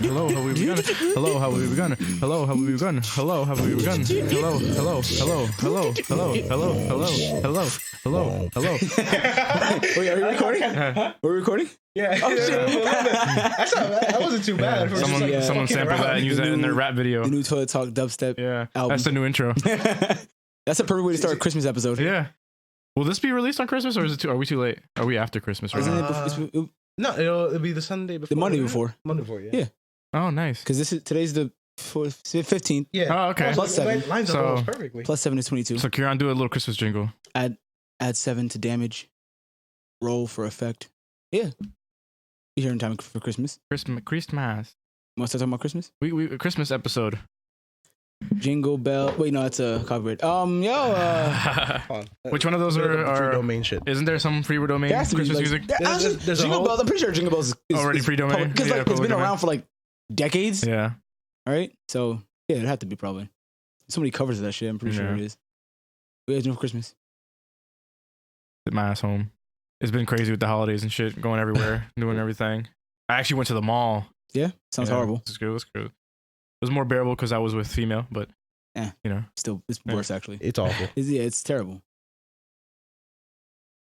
Hello, how we begun? Hello, how we begun? Hello, how we begun? Hello, how we begun? Hello, hello, hello, hello, hello, hello, hello, hello, hello, hello. Wait, are you recording? Huh? We're recording? Yeah. Oh, shit. That's not bad. That wasn't too bad. Yeah. Someone sampled that and used that in their rap video. The new Toilet Talk dubstep. Yeah, album. that's the new intro. That's a perfect way to start a Christmas episode. Yeah. Will this be released on Christmas, or is it too? Are we too late? Are we after Christmas? Right Isn't now? it? No, it'll be the Sunday before. The Monday before. Monday before, Yeah. Oh, nice. Because today's the 15th. Yeah. Oh, okay. Plus 7. Lines up So- almost perfectly. Plus 7 is 22. So Kieran, do a little Christmas jingle. Add 7 to damage. Roll for effect. Yeah. You're here in time for Christmas. Christmas. Want to start talking about Christmas? We Christmas episode. Jingle bell. Wait, no, that's a copyright. Hold on. Which one of those Free are? domain shit? Isn't there some free domain There has to be, Christmas like- music? There's a Jingle whole- bells. I'm pretty sure Jingle bells is Already free domain? Because Yeah, like it's public been domain. around for like decades. Yeah. All right. So yeah, it had to be probably. So many covers of that shit. I'm pretty sure Yeah. it is. What you guys doing for Christmas? At my ass home. It's been crazy with the holidays and shit, going everywhere, doing everything. I actually went to the mall. Yeah. Sounds Yeah, horrible. It's good. It was good. It was more bearable because I was with female, but you know. Still, it's Yeah. worse actually. It's awful. It's terrible.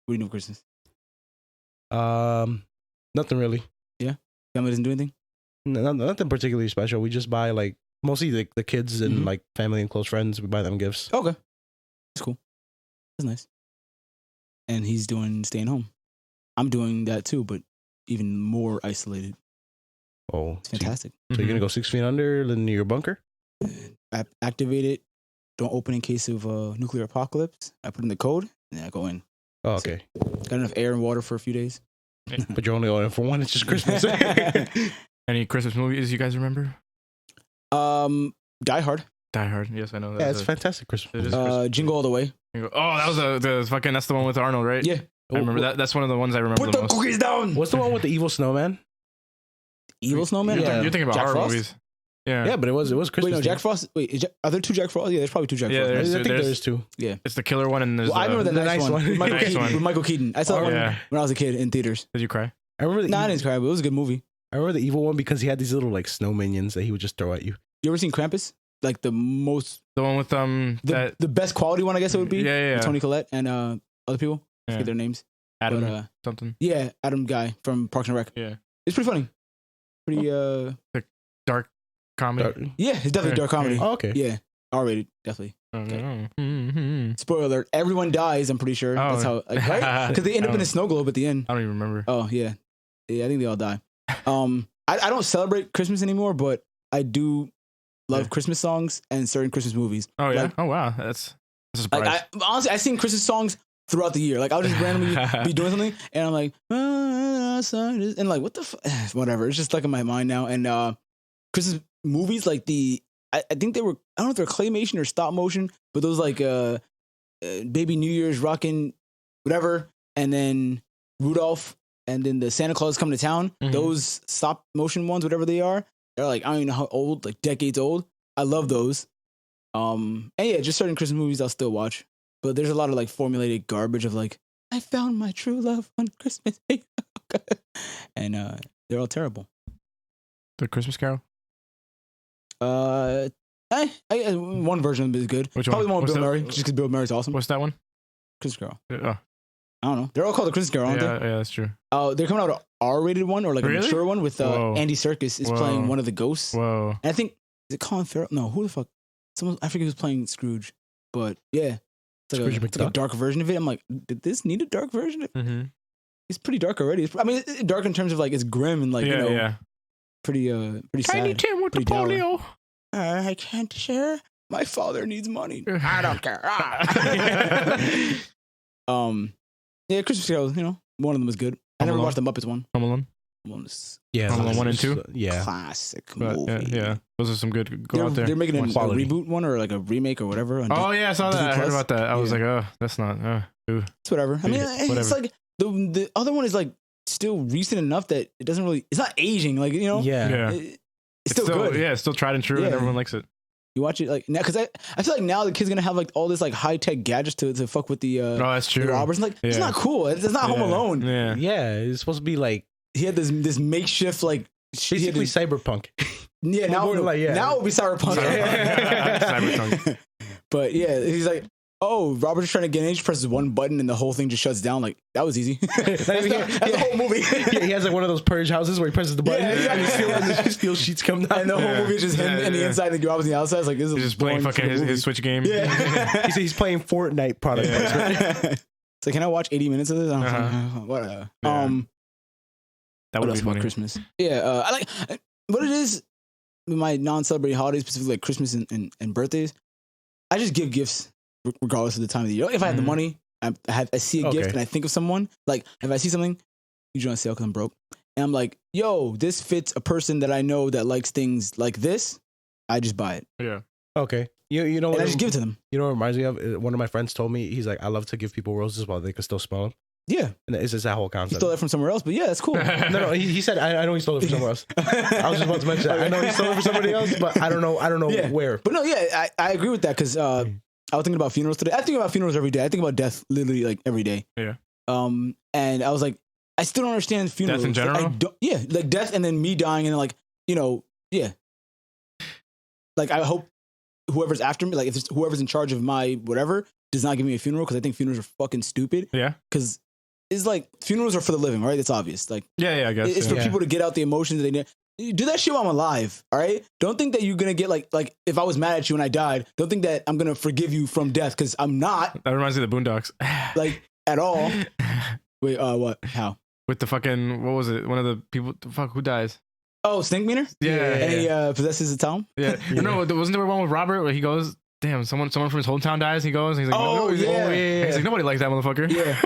What do you do for Christmas? Nothing really. Family doesn't do anything. Nothing particularly special. We just buy like mostly the kids and Mhm. like family and close friends. We buy them gifts. Okay. That's cool. That's nice. And he's staying home. I'm doing that too, but even more isolated. Oh, It's fantastic. So you're gonna go 6 feet under in your bunker? Activate it. Don't open in case of nuclear apocalypse. I put in the code and I go in. Oh, okay. Got enough air and water for a few days. But you're only on it for one. It's just Christmas. Any Christmas movies you guys remember? Die Hard. Die Hard. Yes, I know. Yeah, That's it's fantastic Christmas. It is movie. Christmas. Jingle All the Way. Oh, that was the fucking. That's the one with Arnold, right? Yeah. I remember that. That's one of the ones I remember Put the the most. cookies down. What's the one with the evil snowman? Evil Snowman? Yeah. You're thinking about Jack horror Frost? movies. Yeah. Yeah, but it was Christmas. Wait, no, Jack themed. Frost. Wait, are there two Jack Frost? Yeah, there's probably two Jack Yeah, Frost. there's- I think there's- there's two. It's the killer one, and there's. Well, I remember the the nice nice one. one. With Michael Nice Keaton. one. With Michael Keaton. I saw that Oh, one yeah. when I was a kid in theaters. Did you cry? I remember the Nah, I evil, didn't cry, but it was a good movie. I remember the evil one because he had these little like snow minions that he would just throw at you. You ever seen Krampus? Like the The one with the best quality one, I guess it would be. Yeah. With Toni Collette and other people. I Yeah. forget their names. Adam But, something. yeah, Adam Guy from Parks and Rec. Yeah. It's pretty funny. Pretty Dark comedy. Dark- yeah, it's definitely Yeah, dark comedy. Oh, okay. Yeah, R-rated, definitely. Mm-hmm. Spoiler alert: everyone dies. I'm pretty sure. That's how, like, right? Because they end up in a snow globe at the end. I don't even remember. Oh yeah, I think they all die. I don't celebrate Christmas anymore, but I do love Yeah. Christmas songs and certain Christmas movies. Oh yeah. Like, Oh wow. That's a surprise. like honestly, I sing Christmas songs throughout the year. Like I'll just randomly be doing something, and I'm like, and like, what the whatever. It's just stuck in my mind now. And Christmas movies, like I think they were, I don't know if they're claymation or stop motion, but those like Baby New Year's rockin' whatever, and then Rudolph, and then the Santa Claus Coming to Town. Mhm. Those stop motion ones, whatever they are, they're like, I don't even know how old, like decades old. I love those. And yeah, just certain Christmas movies I'll still watch. But there's a lot of like formulated garbage of like, I found my true love on Christmas Eve. And they're all terrible. The Christmas Carol. One version of it is good. Which Probably one? one with What's Bill that? Murray, just because Bill Murray's awesome. What's that one? Christmas Carol. Oh, I don't know. They're all called the Christmas Carol, aren't yeah, that's true. they? They're coming out with an R-rated one or like a Really? mature one with Whoa. Andy Serkis is Whoa. playing one of the ghosts. Whoa. And I think, is it Colin Farrell? No, who the fuck? Someone, I forget who's playing Scrooge. But yeah. It's like, Scrooge it's like a McDuck? dark version of it. I'm like, did this need a dark version of it? Mm-hmm. It's pretty dark already. It's dark in terms of like it's grim and like, Yeah. pretty Tiny sad. Tim with the Pretty dour. polio. I can't share. My father needs money. I don't care. Yeah, Christmas Carol, one of them was good. I Home never Alone. watched the Muppets one. Home Alone. One is Yeah, Home Alone 1 and 2? Yeah. classic But, movie. yeah. Those are some good. Go They're, out there. they're making a Quality. reboot one or like a remake or whatever. on Oh yeah, I saw that. Disney I heard Plus? about that. I was Yeah. like, oh, that's not. Ooh. It's whatever. I mean, Yeah, it's whatever. like the other one is like still recent enough that it doesn't really. It's not aging. Like Yeah. Yeah. it's still good. Yeah, it's still tried and true, and Yeah. everyone likes it. You watch it like now because I feel like now the kid's gonna have like all this like high tech gadgets to fuck with the Oh, that's the true. robbers. Like it's Yeah. not cool. It's not Home Yeah. Alone. Yeah. Yeah, it's supposed to be like He had this makeshift like Basically, cyberpunk. Yeah, now, more like, yeah. now it would be cyberpunk. Cyberpunk. But yeah, he's like, oh, Robert's trying to get in. He just presses one button and the whole thing just shuts down. Like, that was easy. That's the whole movie. Yeah, he has like one of those purge houses where he presses the button and the steel sheets come down. And the whole movie is just him in the inside and Robert's on the outside. It's like, this is He's just playing fucking his Switch game. Yeah. He said he's playing Fortnite product. It's like, can I watch 80 minutes of this? I don't know. Whatever. Yeah. That What would else be about funny. Christmas? Yeah, I like what it is with my non-celebrating holidays, specifically like Christmas and birthdays. I just give gifts regardless of the time of the year. If I have the money, I see a gift and I think of someone. Like if I see something, usually on sale because I'm broke, and I'm like, yo, this fits a person that I know that likes things like this. I just buy it. Yeah. Okay. You know And what? I just give it to them. You know what it reminds me of? One of my friends told me, he's like, I love to give people roses while they can still smell them. Yeah. And it's just that whole He concept. stole that from somewhere else, but yeah, that's cool. No, he said, I know he stole it from somewhere else. I was just about to mention that. I know he stole it from somebody else, but I don't know Yeah. where. But no, yeah, I agree with that because I was thinking about funerals today. I think about funerals every day. I think about death literally like every day. Yeah. And I was like, I still don't understand funerals. Death in general? Like, I don't, yeah, like death and then me dying and then like, yeah. Like I hope whoever's after me, like if it's whoever's in charge of my whatever, does not give me a funeral because I think funerals are fucking stupid. Yeah. Because it's like funerals are for the living, right? It's obvious. Like Yeah, I guess. it's for people to get out the emotions they need. Do that shit while I'm alive, all right? Don't think that you're gonna get like if I was mad at you and I died, don't think that I'm gonna forgive you from death because I'm not That reminds me of the Boondocks. like at all. Wait, what? How? With the fucking, what was it? One of the people, who dies? Oh, Stinkmeaner? Yeah. And he possesses a town? Yeah. No, wasn't there one with Robert where he goes, damn, someone from his hometown dies? He goes, and he's like, Oh, yeah. He's like, nobody likes that motherfucker. Yeah.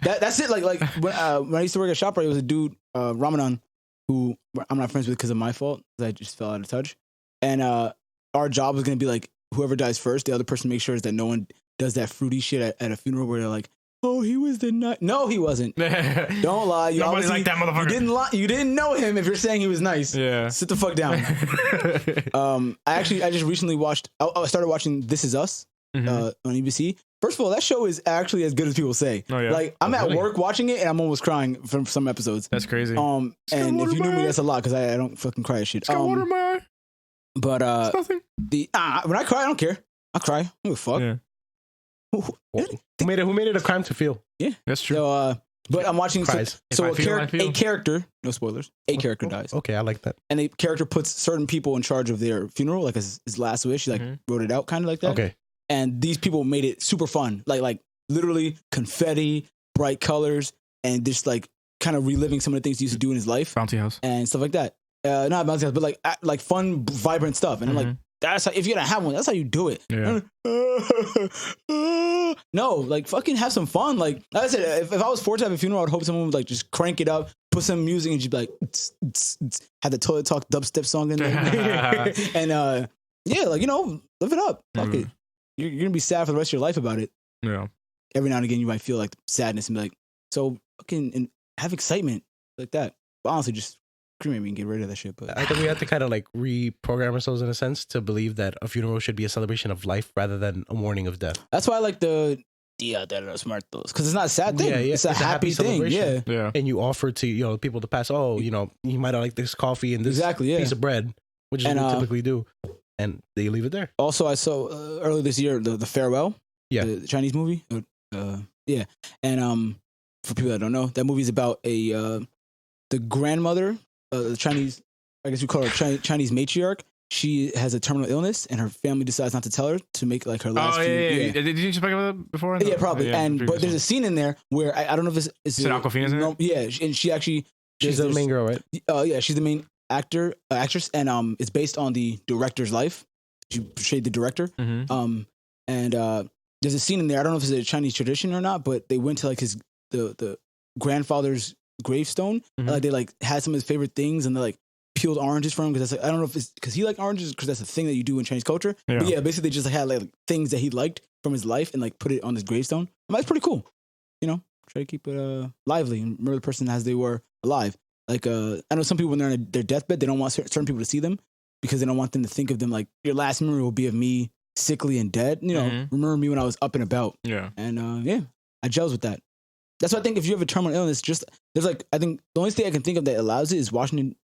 That's it. Like when I used to work at ShopRite, it was a dude, Ramadan, who I'm not friends with because of my fault. 'Cause I just fell out of touch. And our job was going to be like, whoever dies first, the other person makes sure that no one does that fruity shit at a funeral where they're like, oh, he was the nut. No, he wasn't. Don't lie. You Nobody liked that motherfucker. You didn't lie. You didn't know him if you're saying he was nice. Yeah. Sit the fuck down. I just recently watched. I started watching This Is Us on ABC. First of all, that show is actually as good as people say. Oh, yeah. Like I'm at really? work watching it and I'm almost crying from some episodes. That's crazy. And water if you in knew my me, eye. that's a lot because I don't fucking cry at shit. Got water in my eye. But It's nothing. when I cry, I don't care. I cry. I don't give a fuck. Yeah. Who made it a crime to feel? That's true. So, but I'm watching. Cries. So If I feel, I feel. a character, no spoilers. A character dies, Okay, I like that. and a character puts certain people in charge of their funeral, like his last wish. He like wrote it out, kind of like that. Okay. And these people made it super fun, like literally confetti, bright colors, and just like kind of reliving some of the things he used to do in his life Bounty house. and stuff like that. Not bouncy house, but like fun, vibrant stuff. And I'm like, that's how, if you're gonna have one, that's how you do it. Yeah. No, like fucking have some fun. Like I said, if I was fortunate to have a funeral, I'd hope someone would like just crank it up, put some music, and just be like, have the Toilet Talk dubstep song in there, and yeah, like live it up. Fuck it. You're gonna be sad for the rest of your life about it. Yeah. Every now and again, you might feel like sadness and be like, so fucking and have excitement like that. But honestly, just cremate me and get rid of that shit. But I think we have to kind of like reprogram ourselves in a sense to believe that a funeral should be a celebration of life rather than a mourning of death. that's why I like the Dia de los Muertos because it's not a sad thing. Yeah, yeah. It's a happy thing. Yeah, celebration. Yeah. And you offer to people to pass. Oh, you might have like this coffee and this exactly. Yeah. piece of bread, which is And, what we typically do, and they leave it there. Also, I saw earlier this year the Farewell. Yeah. The Chinese movie. Yeah, and for people that don't know, that movie is about the grandmother, the Chinese. I guess you call her Chinese matriarch. She has a terminal illness, and her family decides not to tell her to make like her last. Oh, yeah. Did you speak about that before? Yeah, probably. But there's a scene in there where I don't know if it's Is it Awkwafina's in it? Yeah, and she actually She's the main girl, right? yeah, she's the main actress, and it's based on the director's life. She portrayed the director. Mm-hmm. And there's a scene in there. I don't know if it's a Chinese tradition or not, but they went to like the grandfather's gravestone. Mhm. Like they like had some of his favorite things, and they like peeled oranges from him because that's like I don't know if it's because he liked oranges because that's a thing that you do in Chinese culture. Yeah. But yeah, basically they just like, had like things that he liked from his life and like put it on his gravestone. And that's pretty cool. Try to keep it lively and remember the person as they were alive. Like I know some people when they're on their deathbed, they don't want certain people to see them because they don't want them to think of them like your last memory will be of me sickly and dead. Remember me when I was up and about. Yeah. And yeah, I gels with that. That's why I think if you have a terminal illness, just there's like I think the only thing I can think of that allows it is Washington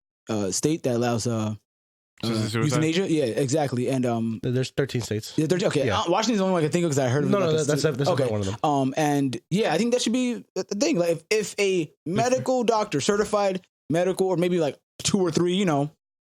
state that allows Suicide? euthanasia. Yeah, exactly. And There's 13 states. yeah, okay. Yeah. Washington's the only one I can think of because I heard of it. No, like, that's okay. one of them. And yeah, I think that should be the thing. Like, if a medical doctor, certified medical, or maybe like 2 or 3, you know,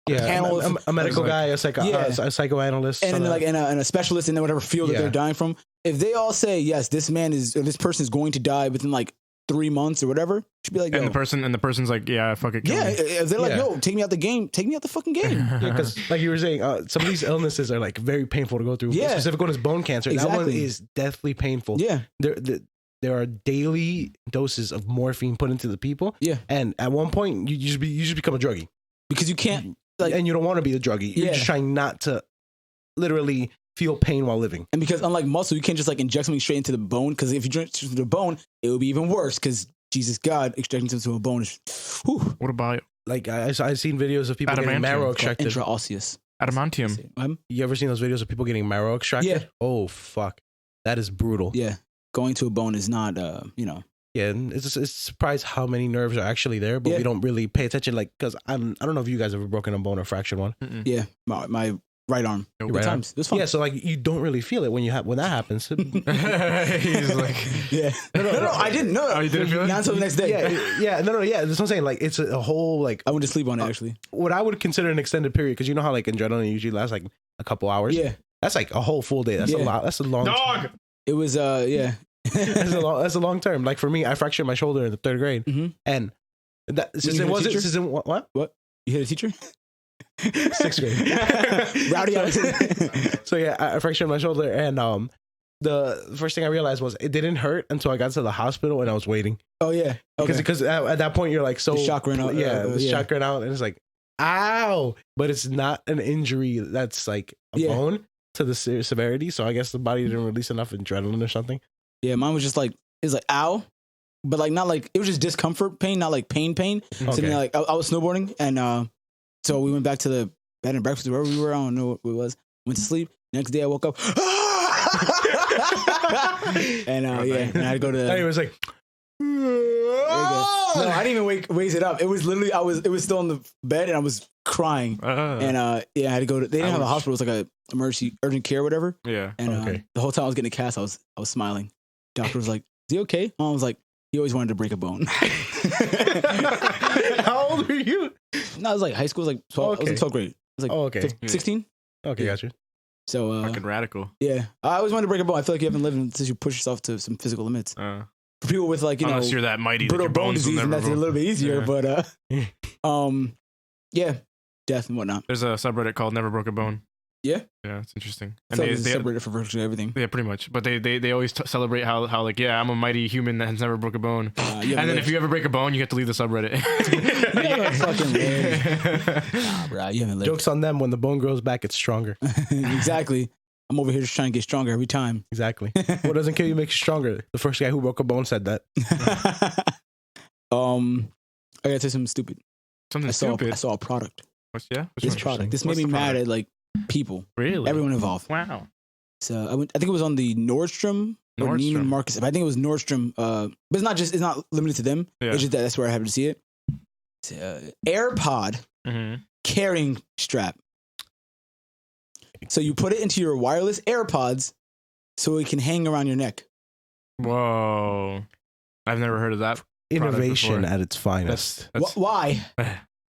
Yeah, panel a medical like- guy, a psychoanalyst, and then and a specialist in whatever field that Yeah. they're dying from. If they all say yes, this person is going to die within like 3 months or whatever, should be like, And yo. the person's like, yeah, fuck it. kill Yeah, me. if they're like, Yeah. yo, take me out the game, take me out the fucking game. because like you were saying, some of these illnesses are like very painful to go through. Yeah. Specific one is bone cancer. That one Exactly. is deathly painful. Yeah, There are daily doses of morphine put into the people. Yeah. And at one point, you just become a druggie, because you can't, like, and you don't want to be the druggie. You're Yeah. just trying not to literally feel pain while living. and because unlike muscle, you can't just like inject something straight into the bone. Because if you drink to the bone, it would be even worse. Because Jesus God, extracting something to a bone is whew, What about Like I've seen videos of people getting Adamantium. marrow extracted. intraosseous. adamantium? You ever seen those videos of people getting marrow extracted? Yeah. Oh fuck, that is brutal. Yeah, going to a bone is not, you know. Yeah, and it's surprised how many nerves are actually there, but Yeah. we don't really pay attention. Like, because I don't know if you guys ever broken a bone or fractured one. Mm-mm. Yeah, my right arm. Nope. Good Right arm. times. It was fun. Yeah, so like you don't really feel it when that happens. He's like, Yeah. No, I didn't know. Oh, you didn't feel it? Not until the next day. yeah. That's what I'm saying. Like it's a whole like I went to sleep on it actually. what I would consider an extended period because you know how like adrenaline usually lasts like a couple hours. Yeah, That's like a whole full day. That's a Yeah. lot. That's a long. dog. it was. Yeah. That's a long term. Like for me, I fractured my shoulder in the 3rd grade, Mhm. and that since you it hit a wasn't teacher? since it, what You hit a teacher? 6th grade. Rowdy Alex. So yeah, I fractured my shoulder, and the first thing I realized was it didn't hurt until I got to the hospital and I was waiting Oh yeah. Okay. because at that point you're like so The shock ran out, the yeah. shock ran out, and it's like ow, but it's not an injury that's like a Yeah. bone to the severity. So I guess the body didn't release enough adrenaline or something. Yeah, mine was just like it was like ow, but like not like it was just discomfort pain, not like pain. So Okay. then like I was snowboarding and so we went back to the bed and breakfast wherever we were. I don't know what it was. Went to sleep. Next day I woke up. and yeah, and I had to go to. And it was like. No, I didn't even raise it up. It was literally it was still on the bed and I was crying. And yeah, I had to go to. They didn't have a hospital. It was like a emergency urgent care or whatever. Yeah. And Okay. the whole time I was getting a cast, I was smiling. Doctor was like, "Is he okay?" Mom was like, "He always wanted to break a bone." How old were you? No, I was like high school. I was like 12. I was in Okay. 12th grade. I was like Oh, okay. 16. Okay, Yeah. gotcha. So Fucking radical. yeah, I always wanted to break a bone. I feel like you haven't lived until you push yourself to some physical limits. Uh, For people with like unless you're that mighty, that brittle your bone bones will disease, and never that's a grow. little bit easier. Yeah. But yeah, death and whatnot. There's a subreddit called Never Broke a Bone. Yeah? Yeah, it's interesting. I And feel like they it's separated for virtually everything. yeah, pretty much. But they always celebrate how like, yeah, I'm a mighty human that has never broke a bone. And then if you ever break a bone, you have to leave the subreddit. Nah, bro, you haven't lived. Jokes on them. When the bone grows back, it's stronger. Exactly. I'm over here just trying to get stronger every time. Exactly. What doesn't kill you makes you stronger. The first guy who broke a bone said that. I gotta say something stupid. Something I stupid. saw a product. What's yeah? What's This wrong? product. This made What's me the mad product? at like people, Really? everyone involved. Wow. So I think it was on the Nordstrom or Nordstrom. Neiman Marcus. I think it was Nordstrom. But it's not limited to them. Yeah. It's just that's where I happened to see it. It's, AirPod Mm-hmm. carrying strap. So you put it into your wireless AirPods, so it can hang around your neck. Whoa. I've never heard of that. Innovation before. at its finest. Why?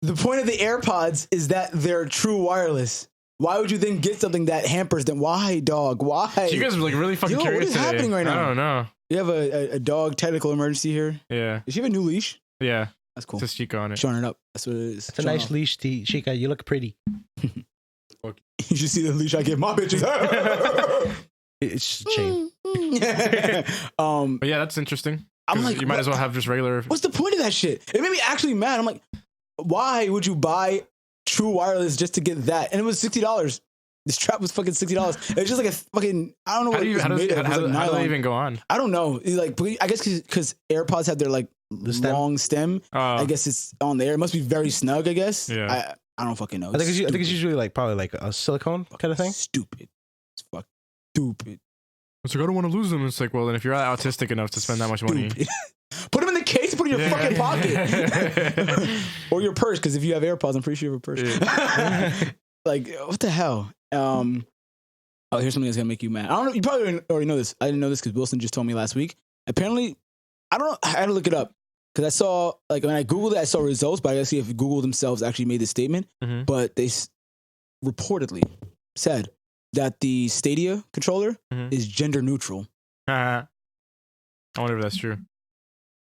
The point of the AirPods is that they're true wireless. Why would you then get something that hampers them? Why, dog? Why? So you guys are like really fucking Yo, what curious is today. happening right now? I don't know. You have a dog technical emergency here. Yeah. Does she have a new leash? Yeah. That's cool. It says Chica on it. Showing it up. That's what it is. It's a nice leash, Chica. You look pretty. You should see the leash I give my bitches. It's just a chain. But yeah, that's interesting. I'm 'Cause like, you might as well have just regular. what's the point of that shit? It made me actually mad. I'm like, why would you buy true wireless just to get that? And it was $60. This strap was fucking $60. It's just like a fucking, I don't know How what do it you? was How, does, made of. It how, was like how do they nylon. even go on? I don't know. It's like, I guess because AirPods have their like stem? long stem. I guess it's on there. It must be very snug, I guess. Yeah. I don't fucking know. I think it's Stupid. usually like probably like a silicone kind of thing. Stupid. It's fucking stupid. It's like I don't want to lose them. It's like, well, then if you're autistic enough to spend that much money, Stupid. Put them in the case to put in your fucking pocket or your purse. Because if you have AirPods, I'm pretty sure you have a purse. Like, what the hell? Oh, here's something that's gonna make you mad. I don't know. You probably already know this. I didn't know this because Wilson just told me last week. Apparently, I don't know. I had to look it up because I saw, like, when I Googled it, I saw results, but I gotta see if Google themselves actually made this statement. Mhm. But they reportedly said that the Stadia controller Mhm. is gender neutral. I wonder if that's true.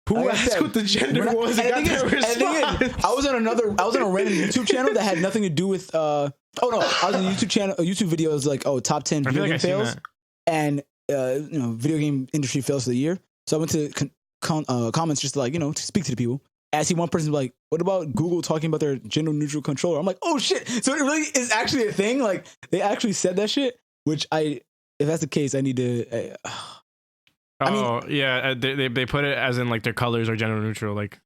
Who Like I asked said, what the gender we're not- was? and And the got thing that is- and the thing is, response? I was on a random YouTube channel that had nothing to do with. I was on a YouTube channel. A YouTube video was like, top 10 I video feel like game I've seen fails, that. and video game industry fails of the year. So I went to comments just to, like, to speak to the people. I see one person like, "What about Google talking about their gender neutral controller?" I'm like, "Oh shit!" So it really is actually a thing. Like, they actually said that shit. Which if that's the case, I need to. I mean- Oh yeah, they put it as in like their colors are gender neutral. Like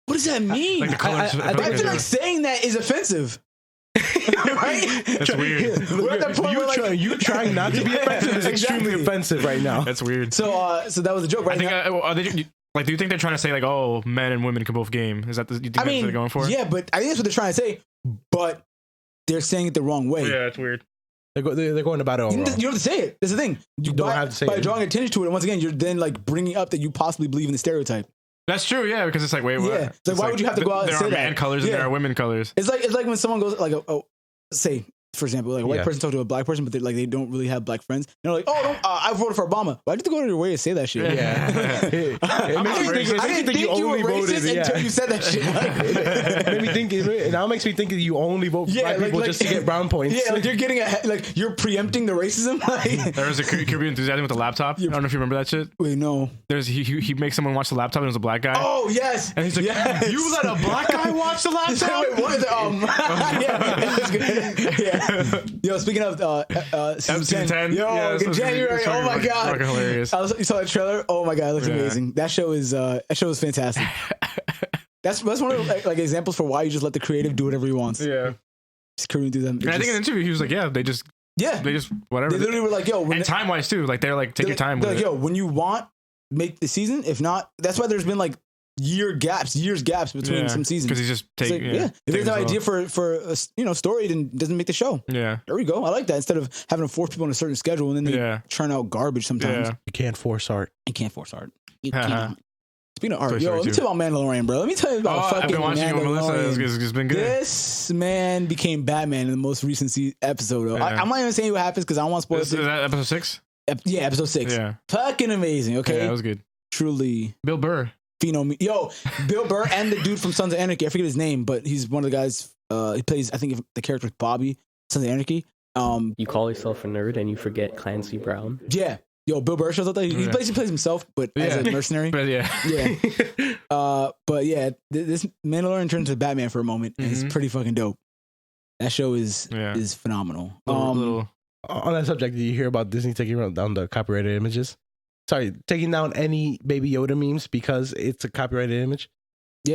What does that mean? like the colors. I But I feel like saying that is offensive. Right? That's weird. We're at that point where, You trying not to be Yeah, offensive is extremely exactly. offensive right now. That's weird. So that was a joke, right? I think now, are they, like, do you think they're trying to say like, oh, men and women can both game? Is that you think I that's mean, what they're going for? yeah, but I think that's what they're trying to say. But they're saying it the wrong way. Yeah, it's weird. They're going about it all You wrong. don't have to say it. That's the thing. You don't have to say by it. drawing attention to it. And once again, you're then like bringing up that you possibly believe in the stereotype. That's true. Yeah, because it's like, wait, what? Yeah. It's like, why would you have to go out and there say are that? man colors and Yeah. there are women colors. It's like when someone goes like, say, for example, like a white Yeah. person talk to a black person, but they don't really have black friends. And they're like, I voted for Obama. Why did you go to your way to say that shit? Yeah. It makes me think- I didn't think you were racist until you said that shit. It made me think. It now makes me think that you only vote for black people just to get brown points. Yeah, like you're getting like you're preempting the racism. Like, There was a Kirby Enthusiasm with the laptop. I don't know if you remember that shit. wait, no. There's he makes someone watch the laptop and it was a black guy. Oh yes, And he's like, yes. you let a black guy watch the laptop? Wait, what is it? Yeah, that's good. Yeah. Yo, speaking of Season 10. Yo, Yeah, in January. it's Oh my fucking- god, fucking hilarious. You saw that trailer? Oh my god, it looks Yeah. amazing. That show is fantastic. That's one of the, like examples for why you just let the creative do whatever he wants. Yeah. Just couldn't do them. And I think in an interview he was like, yeah, they just whatever. They literally were like, yo, and time wise too. Like they're like, take your time with They're it. like, yo, when you want, make the season. If not, that's why there's been like years gaps between some seasons. because he's just It's taking. like, if there's an idea for a story, then it doesn't make the show. Yeah. There we go. I like that. Instead of having to force people on a certain schedule and then they churn out garbage sometimes. Yeah. You can't force art. You can't force art. You Uh-huh. can't. Speaking of art, Toy yo, Story let me 2. tell you about Mandalorian, bro. Let me tell you about I've fucking been watching it with Melissa. Mandalorian. It's been good. This man became Batman in the most recent episode. Though. Yeah. I'm not even saying what happens because I don't want to spoil Is it. that episode 6? Yeah, episode 6. Yeah. Fucking amazing. Okay, Yeah, that was good. truly. Bill Burr. Yo, Bill Burr and the dude from Sons of Anarchy. I forget his name, but he's one of the guys. He plays, I think, the character is Bobby, Sons of Anarchy. You call yourself a nerd and you forget Clancy Brown. Yeah. Yo, Bill Burr shows up there. He Yeah. basically plays himself, but as a Yeah. mercenary. But yeah. Yeah. But yeah, this Mandalorian turns to Batman for a moment, and it's Mhm. pretty fucking dope. That show is Yeah. phenomenal. Little, On that subject, did you hear about Disney taking down the copyrighted images? Sorry, taking down any Baby Yoda memes because it's a copyrighted image. they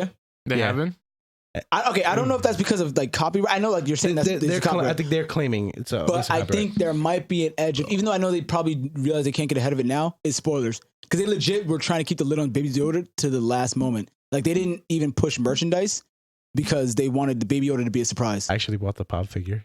Yeah. haven't. I don't know if that's because of like copyright. I know like you're saying that's They're copyright. I think they're claiming it's a. But it's a I copyright. think there might be an edge of, even though I know they probably realize they can't get ahead of it now, it's spoilers. Because they legit were trying to keep the lid on Baby Yoda to the last moment. Like they didn't even push merchandise because they wanted the Baby Yoda to be a surprise. I actually bought the pop figure.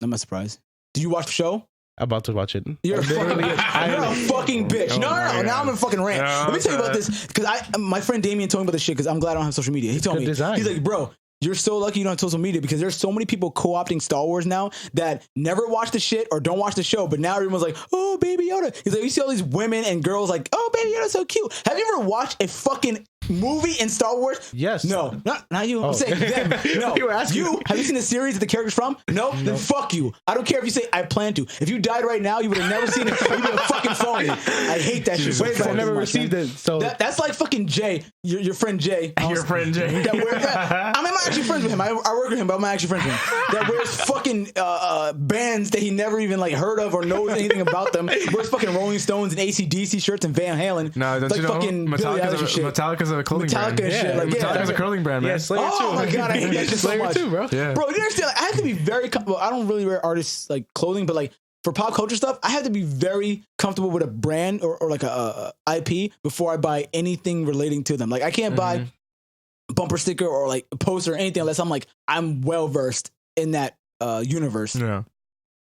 I'm not surprised. Did you watch the show? I'm about to watch it. You're a fucking bitch. Oh No. my Now I'm God. a fucking rant. No, Let me tell you about it's this because my friend Damien told me about this shit because I'm glad I don't have social media. He told good me design. he's like, bro, you're so lucky you don't have social media because there's so many people co-opting Star Wars now that never watch the shit or don't watch the show, but now everyone's like, oh, Baby Yoda. He's like, you see all these women and girls like, oh, Baby Yoda's so cute. Have you ever watched a fucking movie in Star Wars? Yes. No, not you. Oh. I'm saying them. No, You were asking. Have you seen the series that the character's from? No? Then fuck you. I don't care if you say I plan to. If you died right now, you would have never seen it. You'd be a fucking phony. I hate that shit. Jesus Wait, but I never received it. So That's like fucking Jay, your friend Jay. Your friend Jay. I'm not actually friends with him. I work with him, but I'm not actually friends with him. That wears fucking bands that he never even like heard of or knows anything about them. Wears fucking Rolling Stones and AC/DC shirts and Van Halen. No, don't It's you like know? fucking Billie Eilish and shit. Metallica's a clothing brand. Metallica and shit. Like, yeah, Metallica's a clothing brand, man. yeah, Slayer too. Oh my god, I hate that shit so Slayer much. too, bro. Yeah. Bro, you understand? Like, I have to be very. Well, I don't really wear artists like clothing, but like for pop culture stuff, I have to be very comfortable with a brand or like a IP before I buy anything relating to them. Like I can't buy bumper sticker or like a poster or anything unless I'm well versed in that universe. Yeah.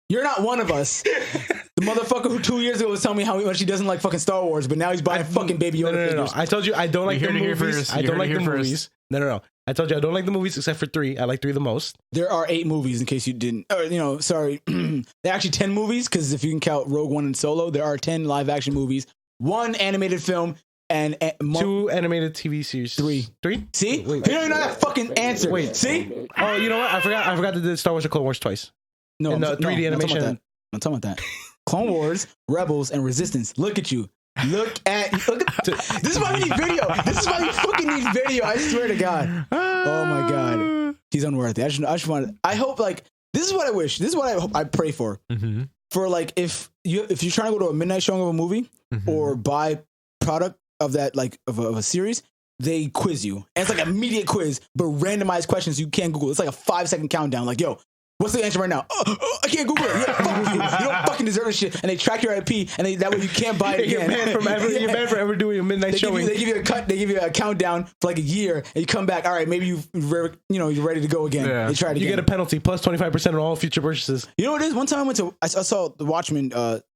You're not one of us. The motherfucker who 2 years ago was telling me how much he doesn't like fucking Star Wars, but now he's buying fucking Baby Yoda No. figures. I told you I don't like the movies. I don't like the movies. No. I told you I don't like the movies except for 3. I like 3 the most. There are 8 movies in case you didn't. Sorry. There are actually 10 movies because if you can count Rogue One and Solo, there are 10 live action movies, 1 animated film, and 2 animated TV series. 3. 3? See? Wait. You don't even know that fucking answer. Wait. See? Oh, you know what? I forgot to do Star Wars and Clone Wars twice. No, And the 3D animation. I'm talking about that. Clone Wars, Rebels, and Resistance. Look at you. Look at this is why we need video. This is why we fucking need video. I swear to God. Oh my God. He's unworthy. I hope like this is what I wish. This is what I hope I pray for. Mm-hmm. For like if you're trying to go to a midnight showing of a movie or buy product of that like of a series, they quiz you. And it's like an immediate quiz, but randomized questions you can't Google. It's like a 5-second countdown. Like, yo, what's the answer right now? I can't Google it. Yeah, fuck you. You don't fucking deserve this shit. And they track your IP, and that way you can't buy it again. You're banned from ever doing a midnight showing. They give you a cut. They give you a countdown for like a year, and you come back. All right, maybe you're ready to go again. Yeah. They try it again. You get a penalty plus 25% on all future purchases. You know what it is? One time I saw the Watchmen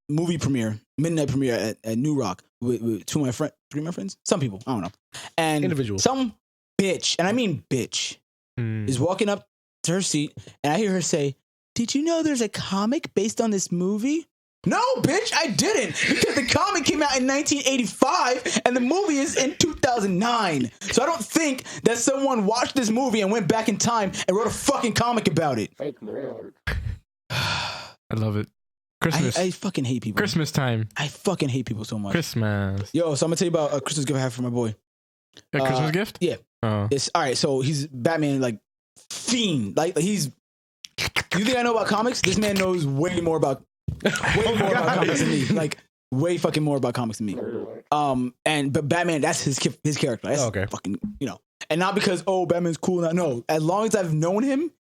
movie premiere, midnight premiere at New Rock with 3 of my friends, some people, I don't know, and Individuals. Some bitch, and I mean bitch, is walking up to her seat, and I hear her say, "Did you know there's a comic based on this movie?" No, bitch, I didn't, because the comic came out in 1985 and the movie is in 2009. So I don't think that someone watched this movie and went back in time and wrote a fucking comic about it. I love it. Christmas. I fucking hate people. Christmas time. I fucking hate people so much. Christmas. Yo, so I'm gonna tell you about a Christmas gift I have for my boy. A Christmas gift? Yeah. Oh. It's all right. So he's Batman, like fiend. Like he's. You think I know about comics? This man knows way more about comics than me. Like way fucking more about comics than me. But Batman, that's his character. That's fucking and not because Batman's cool. No, as long as I've known him,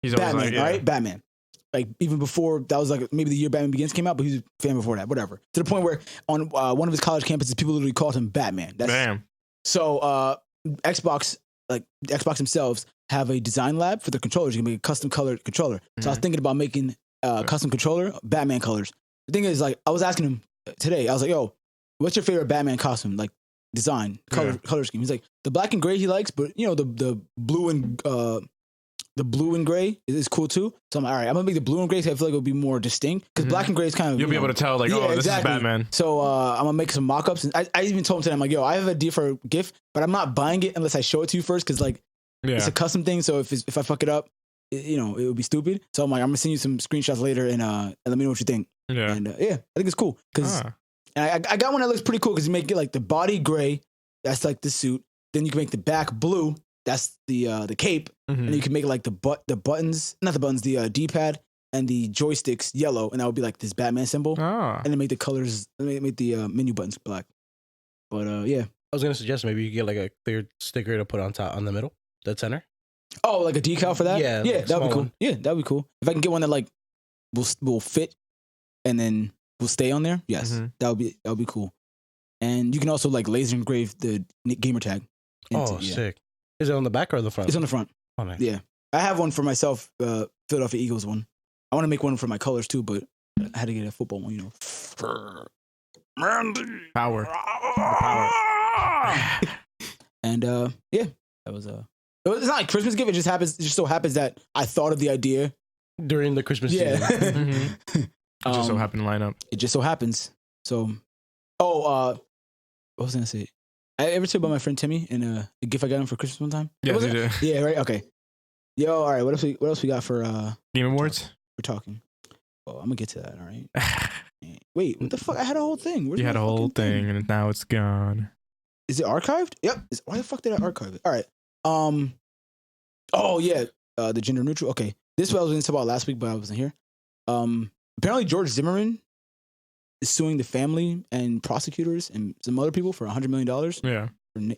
He's Batman. always like, all right, Batman. Like even before that was like maybe the year Batman Begins came out, but he was a fan before that. Whatever. To the point where on one of his college campuses, people literally called him Batman. Damn. So Xbox themselves have a design lab for the controllers. You can make a custom colored controller. So I was thinking about making custom controller Batman colors. The thing is, like, I was asking him today. I was like, "Yo, what's your favorite Batman costume? Like design, color scheme?" He's like, "The black and gray he likes, but the blue and gray is cool too." So I'm like, all right, I'm gonna make the blue and gray. So I feel like it'll be more distinct because black and gray is kind of You'll be able to tell like, this is Batman. So I'm gonna make some mock-ups. And I even told him today, I'm like, yo, I have an idea for a gift, but I'm not buying it unless I show it to you first because like it's a custom thing. So if I fuck it up, it would be stupid. So I'm like, I'm gonna send you some screenshots later and let me know what you think. Yeah. And I think it's cool because and I got one that looks pretty cool because you make it like the body gray, that's like the suit. Then you can make the back blue. That's the cape, and you can make like the buttons, not the buttons, the D-pad and the joysticks yellow, and that would be like this Batman symbol. And then make the colors, make the menu buttons black. But yeah, I was gonna suggest maybe you get like a clear sticker to put on top on the middle, dead center. Oh, like a decal for that? Yeah, yeah, like that'd be cool. one. Yeah, that'd be cool. If I can get one that like will fit and then will stay on there, yes, that would be cool. And you can also like laser engrave the gamer tag. Sick. Is it on the back or the front? It's on the front. Oh, nice. Yeah. I have one for myself, Philadelphia Eagles one. I want to make one for my colors too, but I had to get a football one, Power. And yeah, that was it's not like Christmas gift. It just so happens that I thought of the idea during the Christmas season. It just so happened to line up. It just so happens. So, what was I gonna say? I ever tell you about my friend Timmy and the gift I got him for Christmas one time? Yeah, you did. Yeah, right. Okay. Yo, all right. What else we got for Game Awards? We're talking. Oh, I'm gonna get to that. All right. Wait, what the fuck? I had a whole thing. Where's You had my a whole fucking thing, and now it's gone. Is it archived? Yep. Why the fuck did I archive it? All right. Oh yeah. The gender neutral. Okay. This is what I was going to talk about last week, but I wasn't here. Apparently George Zimmerman is suing the family and prosecutors and some other people for $100 million. Yeah.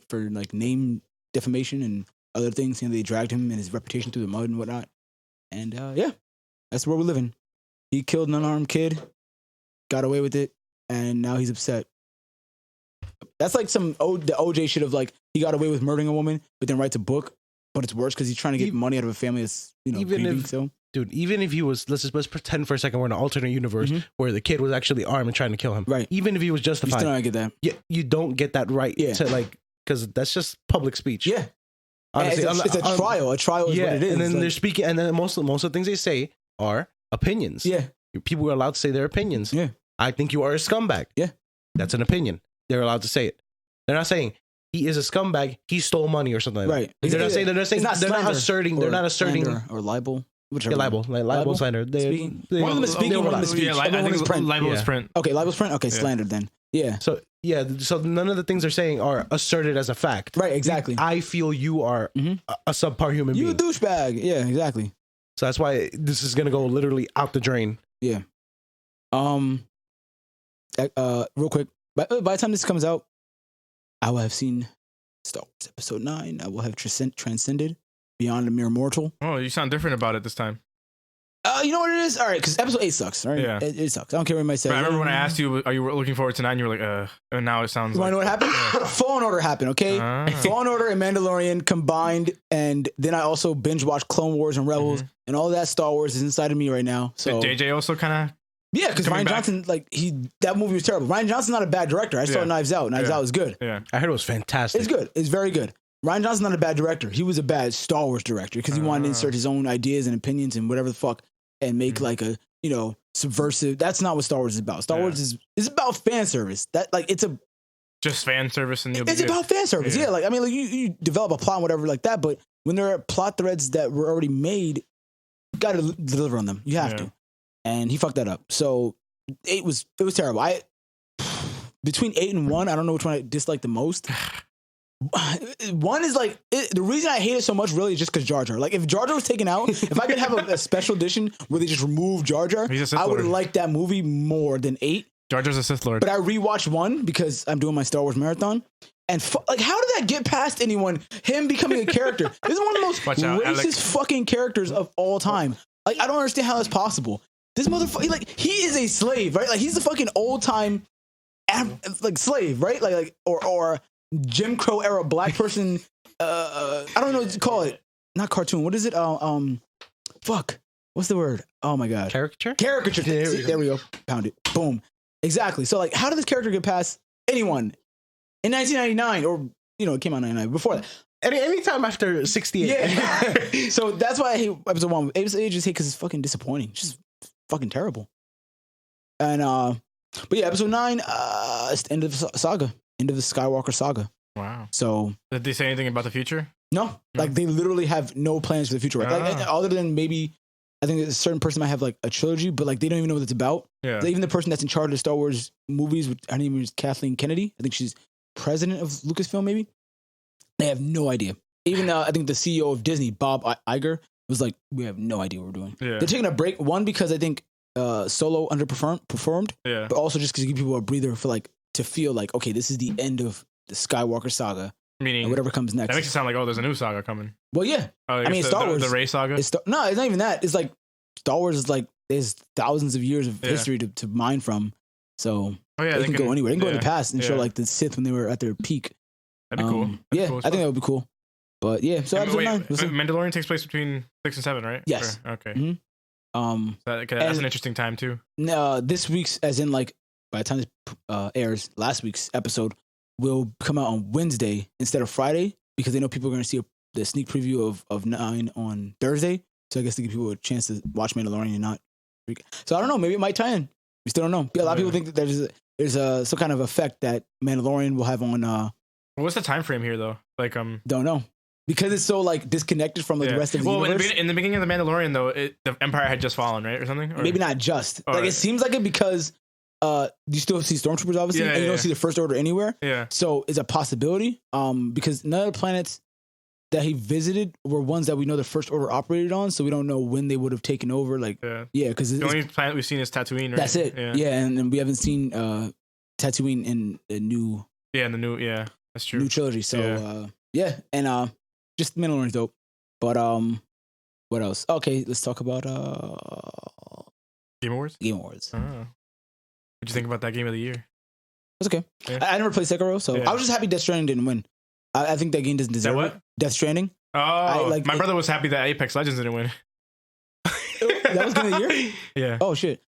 For like name defamation and other things. They dragged him and his reputation through the mud and whatnot. And yeah, that's where we're living. He killed an unarmed kid, got away with it, and now he's upset. That's like the OJ shit of like he got away with murdering a woman, but then writes a book. But it's worse because he's trying to get money out of a family that's even greedy, if so. Dude, even if he was, let's pretend for a second we're in an alternate universe where the kid was actually armed and trying to kill him. Right. Even if he was You justified, still don't get that. yeah, you don't get that right to like, because that's just public speech. Yeah. Honestly, It's a trial. A trial is what it is. And then like, they're speaking, and then most of the things they say are opinions. yeah. People are allowed to say their opinions. Yeah. I think you are a scumbag. Yeah. That's an opinion. They're allowed to say it. They're not saying he is a scumbag. He stole money or something like Right. that. They're not saying. They're not saying. It's not They're not slander asserting. They're not asserting. slander or libel. Whichever. Yeah, libel, slander. Speaking. One of them is speaking, one of them is speech. Yeah, I Everyone is think print. libel is Yeah. print. Okay, libel's print. Okay, Yeah. slander then. Yeah. So none of the things they're saying are asserted as a fact. Right. Exactly. I feel you are a subpar human You a being. douchebag. Yeah. Exactly. So that's why this is gonna go literally out the drain. Yeah. Real quick. By the time this comes out, I will have seen Star Wars Episode 9. I will have transcended beyond a mere mortal. Oh, you sound different about it this time. You know what it is? All right, because Episode 8 sucks. Right? Yeah. It sucks. I don't care what anybody says. But I remember when I asked you, are you looking forward to 9? You were like, and now it sounds You want to like. know what happened? Fallen Order happened, okay? Ah. Fallen Order and Mandalorian combined, and then I also binge watched Clone Wars and Rebels, and all that Star Wars is inside of me right now. So Did JJ also kind yeah, because coming Ryan back? Johnson, that movie was terrible. Ryan Johnson's not a bad director. I saw Yeah. Knives Out. Knives Yeah. Out is good. of, yeah. I heard it was fantastic. It's good. It's very good. Ryan Johnson's not a bad director. He was a bad Star Wars director because he wanted to insert his own ideas and opinions and whatever the fuck and make like a subversive. That's not what Star Wars is about. Star Wars is about fan service. That like it's Just fan service and you'll be it's good. about fan service. Yeah. Yeah, like I mean, like you develop a plot and whatever like that, but when there are plot threads that were already made, you got to deliver on them. You have Yeah. to, and he fucked that up. So it was terrible. Between 8 and 1, I don't know which one I dislike the most. 1 is like the reason I hate it so much. Really, is just because Jar Jar. Like if Jar Jar was taken out, if I could have a special edition where they just remove Jar Jar, He's a Sith I would have Lord. liked that movie more than 8. Jar Jar's a Sith Lord. But I rewatched 1 because I'm doing my Star Wars marathon. And like, how did that get past anyone? Him becoming a character. This is one of the most Watch out, racist Alec. fucking characters of all time. Like, I don't understand how that's possible. This motherfucker, he is a slave, right? Like, he's a fucking old time, slave, right? Or Jim Crow era black person. I don't know what to call it. Not cartoon. What is it? Fuck. What's the word? Oh my god. Caricature? Caricature. There we go. Pound it. Boom. Exactly. So like, how did this character get past anyone in 1999 or it came out in 99 before that? Anytime after 68. Yeah. So that's why I hate episode 1. Episode 8 just hate because it's fucking disappointing. It's just fucking terrible. And but yeah, episode 9, it's the end of the saga, end of the Skywalker saga. Wow. So Did they say anything about the future? no, like they literally have no plans for the future. Right? Like other than maybe. I think a certain person might have like a trilogy, but like they don't even know what it's about. Yeah. Even the person that's in charge of the Star Wars movies, her name is Kathleen Kennedy. I think she's president of Lucasfilm, maybe. They have no idea. Even I think the CEO of Disney, Bob Iger, was like, "We have no idea what we're doing." Yeah. They're taking a break. One because I think Solo underperformed, Yeah. but also just because give people a breather for like to feel like, okay, this is the end of the Skywalker saga, Meaning, and whatever comes next. that makes it sound like, there's a new saga coming. Well, yeah, Oh, I mean, the, Star Wars. The Rey saga? It's no, it's not even that. It's like Star Wars is like there's thousands of years of Yeah. history to mine from. So Oh, yeah. they can go anywhere. They can go in the past and show yeah. like the Sith when they were at their peak. That'd be cool. That'd be Yeah, cool as I think fuck. that would be cool. But yeah, so And episode wait, 9. we'll see. Mandalorian takes place between 6 and 7, right? Yes. Or- okay. Mhm. That's and- an interesting time, too. This week's, as in like by the time this airs, last week's episode will come out on Wednesday instead of Friday because they know people are going to see the sneak preview of 9 on Thursday. So I guess to give people a chance to watch Mandalorian and not. So I don't know. Maybe it might tie in. We still don't know. A lot of people think that there's some kind of effect that Mandalorian will have on. What's the time frame here, though? Like, Don't know because it's so like disconnected from like yeah. the rest of the well, universe. in the beginning of the Mandalorian, though, the Empire had just fallen, right, or something? Or? Maybe not just Oh, like right. it seems like it because you still see stormtroopers obviously, Yeah, and you yeah, don't yeah. see the First Order anywhere. Yeah. So it's a possibility. Because none of the planets that he visited were ones that we know the First Order operated on, so we don't know when they would have taken over. Like, Yeah. because The only planet we've seen is Tatooine, right? that's it. Yeah. Yeah, and we haven't seen Tatooine in the new Yeah, and the new, that's true. new trilogy. So and just Mandalorian's dope. But what else? Okay, let's talk about Game Awards. Game Awards. Oh. What'd you think about that game of the year? It's okay. Yeah. I never played Sekiro, so Yeah. I was just happy Death Stranding didn't win. I think that game doesn't deserve what? it. Death Stranding. Oh, like my it- brother was happy that Apex Legends didn't win. That was game of the year? Yeah. Oh shit.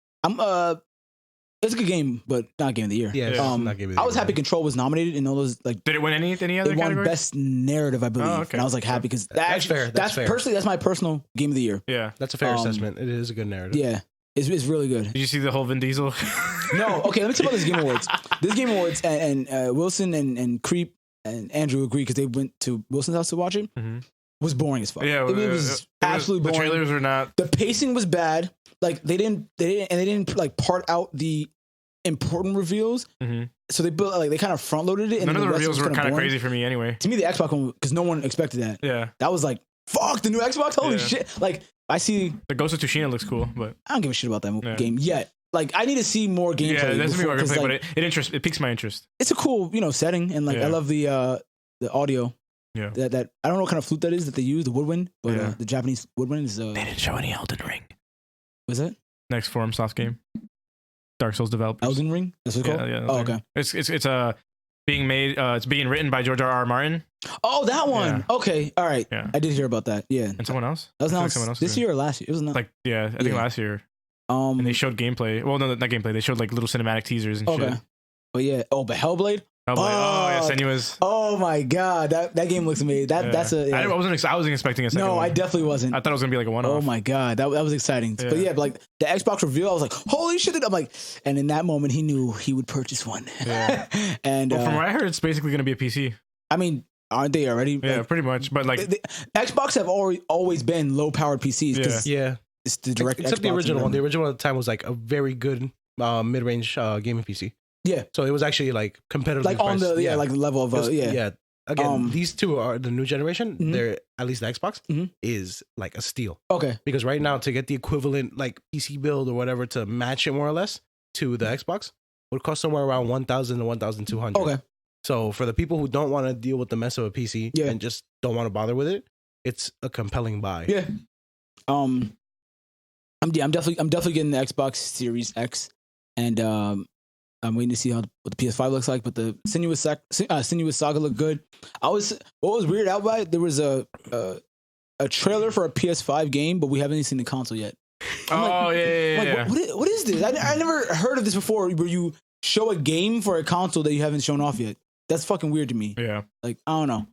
It's a good game, but not game of the year. Yeah, it's Yeah. not Game of the I was Year. happy Control was nominated in all those like Did it win any other it won category? best narrative, I believe. Oh, okay. And I was like happy because That's fair, that's fair. personally that's my personal game of the year. Yeah. That's a fair Um, assessment. It is a good narrative. Yeah. It's really good. Did you see the whole Vin Diesel? No, okay, let me talk about this Game Awards. This Game Awards and Wilson and Creep and Andrew agree because they went to Wilson's house to watch it. Mhm. Was boring as fuck. Yeah, it was absolutely The boring. trailers were not. The pacing was bad. Like they didn't like part out the important reveals. Mhm. So they built like they kind of front loaded it. And None of the rest reveals was were kind of boring. crazy for me anyway. To me, the Xbox one because no one expected that. Yeah. That was like fuck the new Xbox. Holy Yeah. shit! Like I see. The Ghost of Tsushima looks cool, but I don't give a shit about that Yeah. game yet. Like I need to see more gameplay. yeah, that's me before- more 'cause, gameplay, like, but it piques my interest. it's a cool setting and like Yeah. I love the audio. Yeah. That I don't know what kind of flute that is that they use, the woodwind, but Yeah. the Japanese woodwind is didn't show any Elden Ring. was that Next Forum Soft game. Dark Souls developers. Elden Ring? That's what it's called. Yeah. Oh, Elden okay. Ring. It's being made. It's being written by George R.R. Martin Oh, that one. Okay, all right. Yeah. I did hear about that. Yeah, and someone else. that was I feel like announced someone else this is year or last year. It was not. Like yeah, I think Yeah. last year. And they showed gameplay. Well, no, not gameplay. They showed like little cinematic teasers and okay, shit. but yeah. Oh, but Hellblade. Oh, yeah, Senua's. Oh my god, that game looks amazing. That's a. I Yeah. wasn't expecting a second No, one. I definitely wasn't. I thought it was gonna be like a one-off. Oh my god, that was exciting. But Yeah. yeah, like the Xbox reveal, I was like, holy shit! I'm like, and in that moment, he knew he would purchase one. Yeah. And Well, from what I heard, it's basically gonna be a PC. I mean, aren't they already? Yeah, Like, pretty much. But like, Xbox have always been low powered PCs because Yeah. it's the direct. Except Xbox the original one. and The original at the time was like a very good mid range gaming PC. Yeah. So it was actually like competitive. like on the like the level of yeah. Yeah. Again, these two are the new generation. Mhm. They're at least the Xbox Mhm. is like a steal Okay. because right now to get the equivalent like PC build or whatever to match it more or less to the Xbox would cost somewhere around 1,000 to 1,200. Okay. So for the people who don't want to deal with the mess of a PC Yeah. and just don't want to bother with it, it's a compelling buy. Yeah. I'm definitely getting the Xbox Series X, and I'm waiting to see what the PS5 looks like. But the Sinuous Saga looked good. What was weirded out by it, there was a trailer for a PS5 game, but we haven't even seen the console yet. I'm like- oh yeah. I'm like, what is this? I never heard of this before. Where you show a game for a console that you haven't shown off yet. That's fucking weird to me. Yeah. Like I don't know.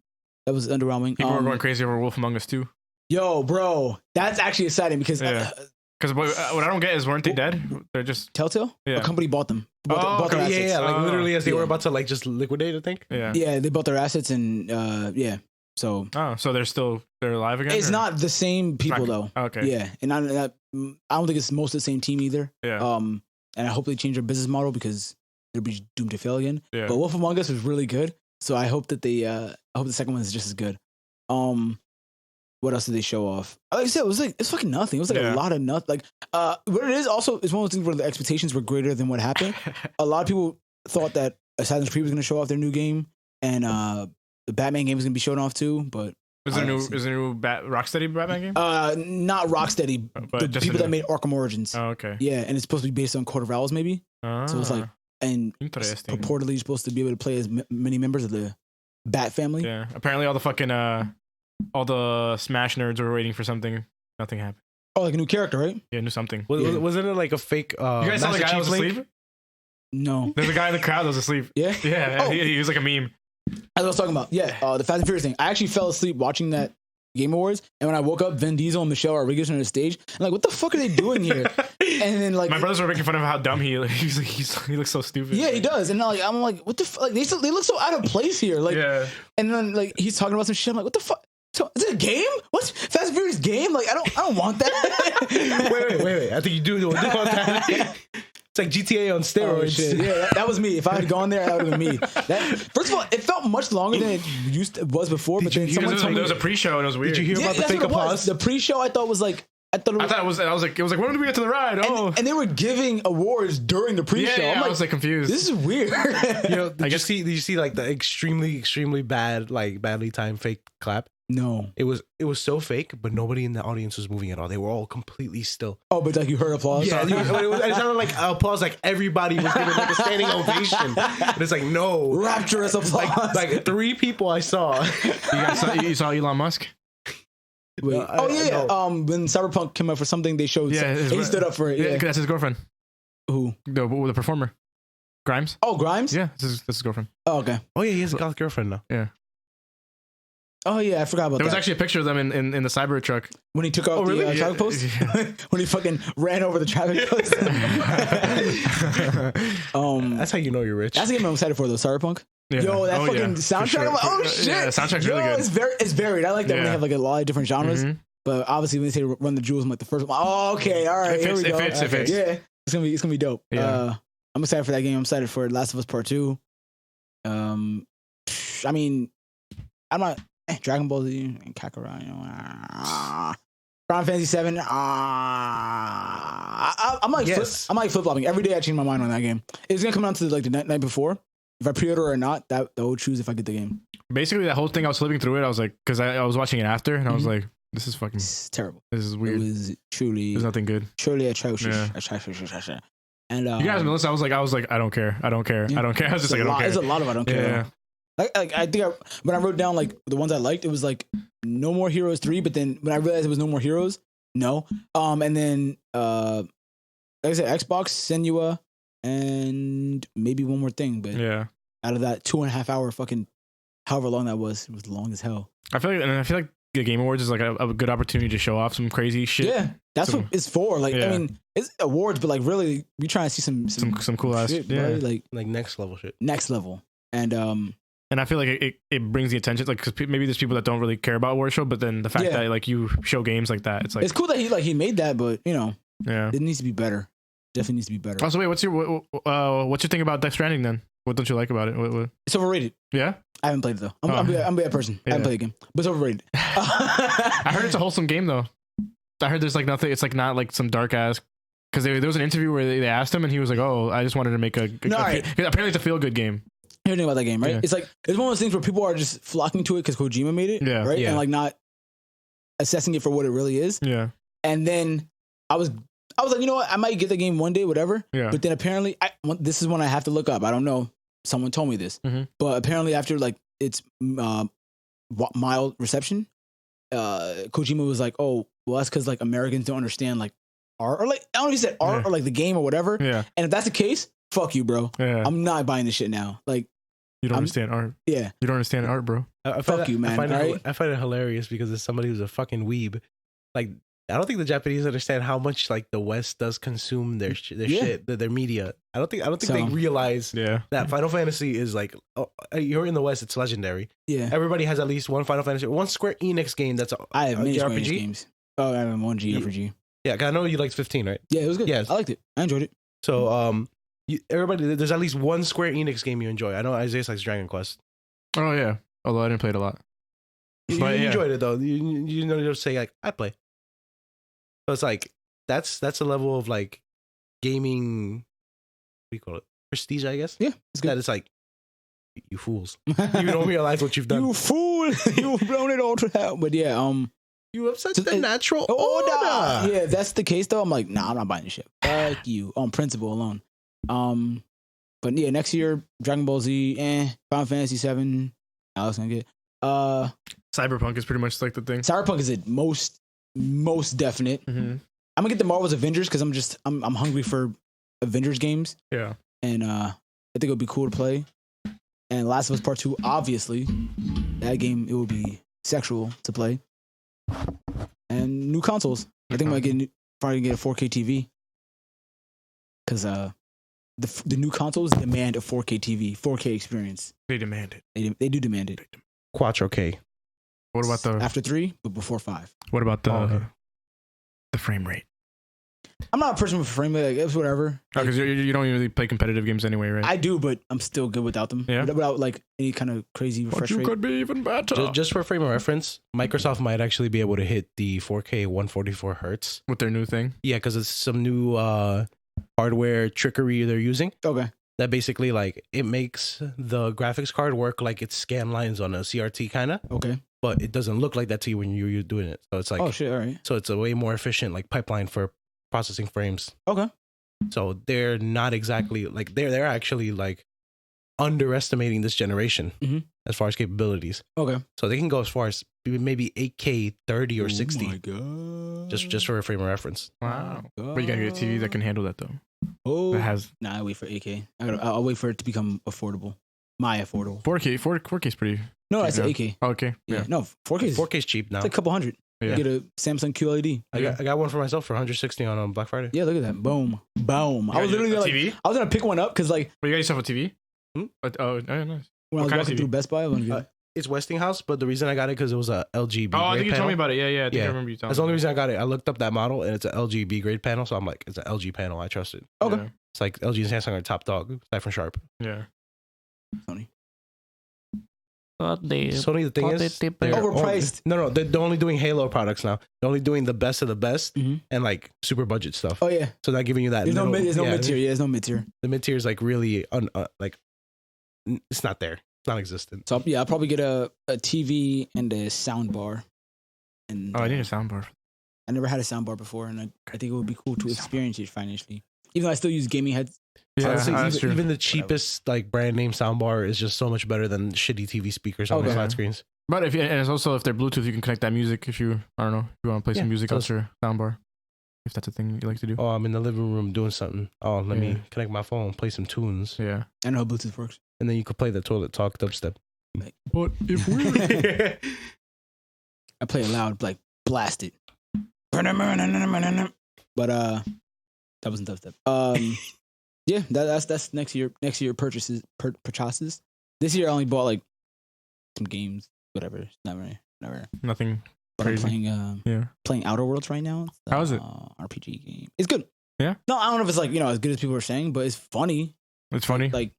That was underwhelming. People were going crazy over Wolf Among Us 2. Yo, bro, that's actually exciting because Yeah. Because what I don't get is, weren't they dead? They're just Telltale, Yeah. a company bought them. Oh, Bought their okay. assets. Like literally as they were Yeah. about to like just liquidate, I think. yeah. Yeah, they bought their assets and yeah. So Oh, so they're alive again? it's or- not the same people Not- though. Okay. Yeah, and I don't think it's most of the same team either. Yeah. And I hope they change their business model because they'll be doomed to fail again. Yeah. But Wolf Among Us was really good, so I hope that I hope the second one is just as good. What else did they show off? Like I said, it's fucking nothing. It was like Yeah. a lot of nothing. Like what it is also is one of those things where the expectations were greater than what happened. A lot of people thought that Assassin's Creed was going to show off their new game, and the Batman game was going to be shown off too. But Is there a new Rocksteady Batman game? not Rocksteady, But the just people a that new- made Arkham Origins. Oh, okay. Yeah, and it's supposed to be based on Court of Owls, maybe. So it's like, and Interesting. purportedly you're supposed to be able to play as many members of the Bat family. Yeah. Apparently, all the fucking all the Smash nerds were waiting for something. Nothing happened. Oh, like a new character, right? Yeah, knew something. Yeah. Wasn't it like a fake? You guys saw the Master guy that was Chief Link? asleep? No. There's a guy in the crowd that was asleep. Yeah. Yeah, Oh. he was like a meme. That's what I was talking about. Yeah, the Fast and Furious thing. I actually fell asleep watching that Game Awards, and when I woke up, Vin Diesel and Michelle Rodriguez on the stage. I'm like, what the fuck are they doing here? And then like, My brothers were making fun of how dumb he he looks so stupid. yeah, he does. And I'm like, what the fuck? Like, they look so out of place here. Like, Yeah. and then like he's talking about some shit. I'm like, what the fuck? So, is it a game? What's Fast and Furious game? Like, I don't want that. Wait. I think you do want that. It's like GTA on Oh, steroids. shit. Yeah, that was me. If I had gone there, that would have been me. First of all, it felt much longer than it was before. But then someone told me, There was a pre-show and it was weird. Did you hear about the that's fake what it was. applause? The pre-show I thought was like I thought it I was. thought it was like when did we get to the ride? Oh, And they were giving awards during the pre-show. yeah, I'm I like, was like confused. this is weird. You know, did you see like the extremely bad, like badly timed fake clap? No. It was so fake, but nobody in the audience was moving at all. They were all completely still. Oh, but like you heard applause. Yeah, it sounded like applause. Like everybody was giving like a standing ovation. And it's like no, Rapturous applause. like 3 people I saw. you saw Elon Musk? Wait. No, Oh yeah. no. When Cyberpunk came out for something, they showed. Yeah, he stood up for it. Yeah. that's his girlfriend. Who? The performer, Grimes. Oh, Grimes. Yeah, that's his girlfriend. Oh, okay. Oh yeah, he has a goth girlfriend now. Yeah, Oh yeah, I forgot about there was that. actually a picture of them in the cyber truck. When he took out really? the traffic post. Yeah. When he fucking ran over the traffic post. That's how you know you're rich. That's the game I'm excited for though. Cyberpunk. Yeah. Yo, that Oh, fucking yeah, for soundtrack. sure. I'm like, oh shit. Yeah, the soundtrack's really good. It's varied. I like that when they Yeah. have like a lot of different genres. Mhm. But obviously when they say run the jewels, I'm like the first one. Oh, okay, all right, here we go. It fits. Yeah, it's gonna be dope. Yeah. I'm excited for that game. I'm excited for Last of Us Part 2. I mean, I'm not Dragon Ball Z and Kakarot. You know, Final Fantasy 7. I'm like Yes. I'm like flip flopping every day. I change my mind on that game. It's gonna come down to like the night before. If I pre-order or not, that will choose if I get the game. Basically, that whole thing, I was flipping through it. I was like, because I was watching it after, and I was Mhm. like, this is fucking, It's terrible. this is It weird. was truly There's nothing good. atrocious. Yeah. Atrocious. And You guys, Melissa, I was like, I don't care. I don't care. Yeah. I don't care. I was just like, I don't care. There's a lot of I don't care. Yeah. Like I think when I wrote down like the ones I liked, it was like No More Heroes 3. But then when I realized it was No More Heroes, no. And then like I said, Xbox, Senua, and maybe one more thing. But Yeah. out of that 2.5 hour fucking however long that was, it was long as hell. I feel like the Game Awards is like a good opportunity to show off some crazy shit. Yeah, that's Some- what it's for. Like I Yeah. mean, it's awards, but like really, we trying to see some Some cool ass. shit, Yeah. bro, like Like next level shit. next level. And And I feel like it brings the attention, like, because maybe there's people that don't really care about award show, but then the fact Yeah. that like you show games like that, it's like, it's cool that he made that, but you know, yeah. it needs to be better. Definitely needs to be better. Also, wait, what's your thing about Death Stranding then? What don't you like about it? What? It's overrated. Yeah, I haven't played it though. I'm Oh. a bad person. I haven't Yeah. played the game, but it's overrated. I heard it's a wholesome game though. I heard there's like nothing. It's like not like some dark ass. Because there was an interview where they asked him, and he was like, "Oh, I just wanted to make a No, alright. apparently it's a feel good game." Here's the thing about that game, right? Yeah. It's like it's one of those things where people are just flocking to it because Kojima made it, Yeah. right? Yeah. And like not assessing it for what it really is. Yeah, And then I was like, you know what? I might get the game one day, whatever. yeah, But then apparently, this is one I have to look up. I don't know. Someone told me this, Mhm. but apparently after like its mild reception, Kojima was like, "Oh, well, that's because like Americans don't understand like art, or like I don't know if he said art Yeah. or like the game or whatever." yeah, And if that's the case, fuck you, bro. yeah. I'm not buying this shit now. Like, You don't I'm- understand art. yeah, You don't understand art, bro. I Fuck find that- you, man, alright? I find it hilarious because as somebody who's a fucking weeb, like I don't think the Japanese understand how much like the West does consume their Yeah. shit, their media. I don't think So- they realize Yeah, that Final Fantasy is like you're in the West, it's legendary. yeah. Everybody has at least one Final Fantasy, one Square Enix game that's I have a many Square Enix JRPG. games. Oh, I have one JRPG. Yeah, 'cause I know you liked 15, right? Yeah, it was good. Yes. I liked it. I enjoyed it. So everybody, there's at least one Square Enix game you enjoy. I know Isaiah likes Dragon Quest. Oh yeah. Although I didn't play it a lot. You But, yeah. enjoyed it though. You know, you'll say like I play. So it's like that's a level of like gaming. What do you call it? Prestige, I guess. Yeah, it's good. That it's like you fools. You don't realize what you've done. You fool! You've blown it all to hell. But yeah, You upset So- the natural order. order. Yeah, if that's the case though, I'm like, nah, I'm not buying this shit. Fuck you on principle alone. But yeah, next year Dragon Ball Z, Final Fantasy 7. I was gonna get Cyberpunk is pretty much like the thing. Cyberpunk is it most definite. Mm-hmm. I'm gonna get the Marvel's Avengers because I'm hungry for Avengers games, Yeah. and I think it would be cool to play. And Last of Us Part 2, obviously, that game it would be sexual to play. And new consoles. I think I might probably get a 4K TV because the new consoles demand a 4K TV, 4K experience. They demand it. They do demand it. Quattro K. What about the after 3, but before 5? what about the Oh, okay. the frame rate? I'm not a person with frame rate. Like, it's whatever. Because you don't really play competitive games anyway, right? I do, but I'm still good without them. Yeah. Without like any kind of crazy refresh rate. be even better. Just for frame of reference, Microsoft might actually be able to hit the 4K 144 hertz. With their new thing. Yeah, because it's some new hardware trickery they're using. Okay. That basically like it makes the graphics card work like it's scan lines on a CRT kind of, Okay. but it doesn't look like that to you when you're doing it. So it's like, Oh shit. All right. so it's a way more efficient like pipeline for processing frames. Okay. So they're not exactly like they're actually like underestimating this generation Mhm. as far as capabilities. Okay. So they can go as far as maybe 8K 30 or 60 Oh my god. just for a frame of reference. Wow. But you gotta get a TV that can handle that though. Oh. That has Nah, I wait for 8K. I'll wait for it to become affordable. My affordable. 4K. 4K is pretty. No, I said Yeah. 8K. Oh, okay. Yeah. Yeah. No, 4K is 4K is cheap now. it's like a couple hundred. Yeah. You get a Samsung QLED. I got one for myself for 160 on Black Friday. Yeah, look at that. Boom. Boom. I was literally a like, TV. I was gonna pick one up because like But you got yourself a TV? Hmm? Oh, nice. when I What was kind of walking TV? through Best Buy, I was gonna get It's Westinghouse, but the reason I got it because it was a LG B Oh, I grade think you panel. told me about it. Yeah. I think I Yeah. remember you telling That's the only me. reason I got it. I looked up that model and it's an LG B grade panel, so I'm like, it's an LG panel. I trust it. Okay. Yeah. It's like LG and Samsung are top dog, aside from Sharp. Yeah. Sony. Sony, the thing is, they're Overpriced. No, they're only doing Halo products now. They're only doing the best of the best Mhm. and like super budget stuff. Oh yeah. So they're not giving you that. There's no middle- mid. There's no yeah, mid tier. Yeah, there's no mid tier. The mid tier is like really it's not there. It's non-existent. So yeah, I'll probably get a TV and a sound bar. And Oh, I need a soundbar. I never had a sound bar before, and I think it would be cool to experience it financially. Even though I still use gaming heads. Yeah, Honestly, that's true. even the cheapest like brand name soundbar is just so much better than shitty TV speakers on the Okay. flat screens. But and it's also if they're Bluetooth, you can connect that music if you I don't know if you want to play some Yeah, music so out your soundbar. If that's a thing you like to do. Oh, I'm in the living room doing something. Oh, let Yeah. me connect my phone, play some tunes, Yeah. I know how Bluetooth works. and then you could play the toilet talk dubstep. But if we I play it loud, like blast it. But that wasn't dubstep. Yeah, that's next year purchases. This year I only bought like some games, whatever. It's never. nothing But crazy. I'm Yeah. playing Outer Worlds right now. It's, How is it? RPG game. It's good. Yeah? No, I don't know if it's like as good as people are saying, but it's funny. It's funny. Like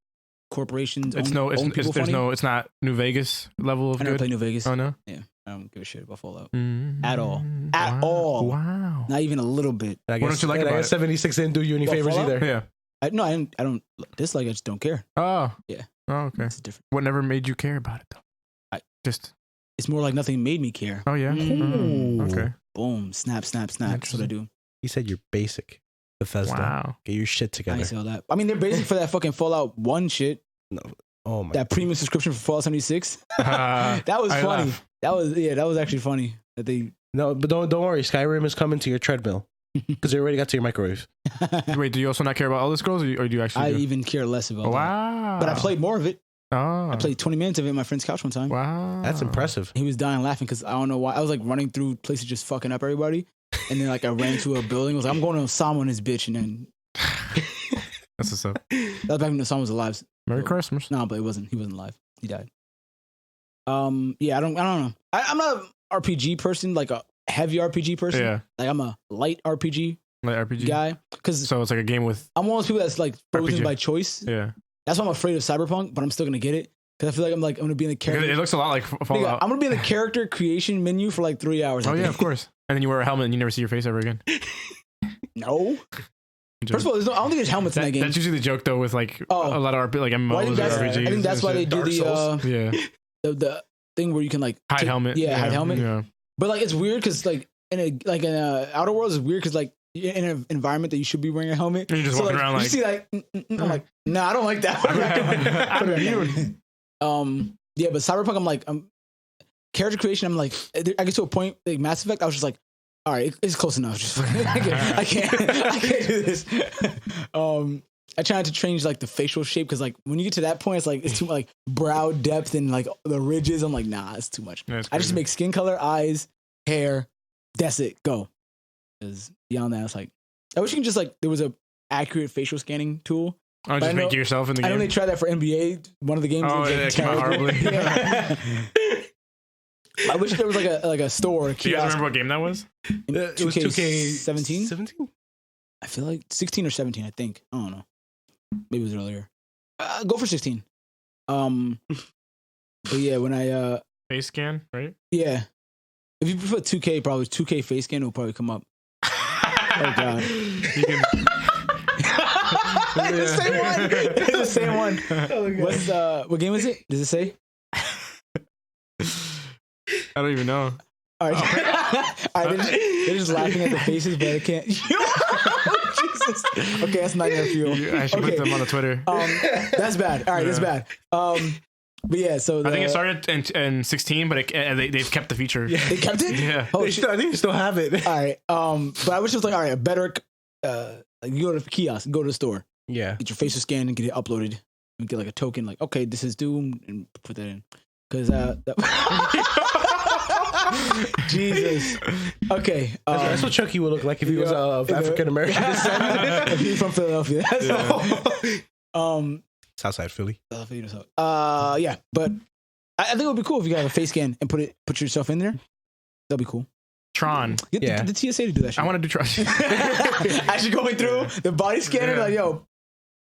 corporations. It's own people funny. it's not New Vegas level of I never good. played New Vegas. Oh no. I don't give a shit about Fallout. At all. At all. Wow. Not even a little bit. And I What guess, don't you like and I about guess it? 76 didn't do you any What, favors Fallout? either. Yeah. I don't dislike. I just don't care. Oh. Yeah. Oh, okay. It's different. What never made you care about it though? Just. It's more like nothing made me care. Oh yeah. Ooh. Okay. Boom. Snap. That's what I do. He said you're basic. Bethesda. Wow. Get your shit I together. ain't say all that. I mean, they're basic for that fucking Fallout 1 shit. No. Oh my. That premium subscription for Fallout 76. That That was I funny. laugh. That was actually funny. That they No, but don't worry. Skyrim is coming to your treadmill because they already got to your microwave. Wait, do you also not care about Elder Scrolls, or do you actually? I do? even care less about that. Wow. But I played more of it. Oh. I played 20 minutes of it on my friend's couch one time. Wow. That's impressive. He was dying laughing because I don't know why. I was like running through places just fucking up everybody. And then like I ran into a building. I was like, I'm going to Osama and his bitch. And then That's what's up. that was back when Osama was alive. Merry Christmas. No, but it wasn't. He wasn't alive. He died. Yeah, I don't know. I'm not an RPG person, like a heavy RPG person. Yeah. Like I'm a light RPG Like RPG. guy. Because So it's like a game with. I'm one of those people that's like frozen RPG. by choice. Yeah. That's why I'm afraid of Cyberpunk, but I'm still gonna get it. Because I feel like I'm gonna be in the Because character. it looks a lot like Nigga, Fallout. I'm gonna be in the character creation menu for like 3 hours. I Oh yeah, think. of course. And then you wear a helmet and you never see your face ever again. No. First of all, I don't think there's helmets in that game. That's usually the joke though with like Oh. a lot of like Well, I think MMOs that's, or RPGs. I think that's why they do Dark Souls. Yeah. the thing where you can like Hide helmet. Yeah, hide helmet. Yeah. But like it's weird because like in a Outer Worlds is weird because like in an environment that you should be wearing a helmet. And you're just So, walking around you like. see like I'm like nah, I don't like that. I'm immune. Yeah, but Cyberpunk I'm character creation. I'm like I get to a point like Mass Effect. I was just like, all right, it's close enough. Just I can't do this. I try not to change like the facial shape because like when you get to that point, it's like it's too much like brow depth and like the ridges. I'm like, nah, it's too much. Yeah, it's I just crazy. make skin color, eyes, hair. That's it. Go. Because beyond that, it's like I wish you can just like there was a accurate facial scanning tool. Oh, I just know- make yourself in the I know game. they tried that for NBA. One of the games. Oh, was, yeah, it came out terrible. horribly. Yeah. I wish there was like a store, a Do you guys kiosk. remember what game that was? in It was 2K17? 17? I feel like 16 or 17. I think. I don't know. Maybe it was earlier. Go for 16. But yeah, when I Face scan, right? yeah, if you put 2K, probably 2K face scan will probably come up. Oh god. You can, It's the same one. It's the same one. What's what game is it? Does it say? I don't even know. All right. All right, they're just laughing at the faces, but I can't. Jesus. Okay, that's not gonna feel. I should Okay. put them on the Twitter. That's bad. All right, that's bad. But yeah, so I think it started in 16, but they've kept the feature. they kept it. Yeah. Oh, I think you still have it. all right. But I wish it was like, all right, a better. Like you go to the kiosk, go to the store, Yeah. get your facial scan, and get it uploaded, and get like a token, like okay, this is Doom, and put that in. Because Jesus. Okay. That's what Chucky would look like if he was of African American descent. If he's from Philadelphia. Southside Philly. Yeah, but I think it would be cool if you got a face scan and put yourself in there. That'd be cool. Tron. Get Yeah. the TSA to do that shit. I want to do Tron. Actually going through the body scanner, Yeah. like, yo,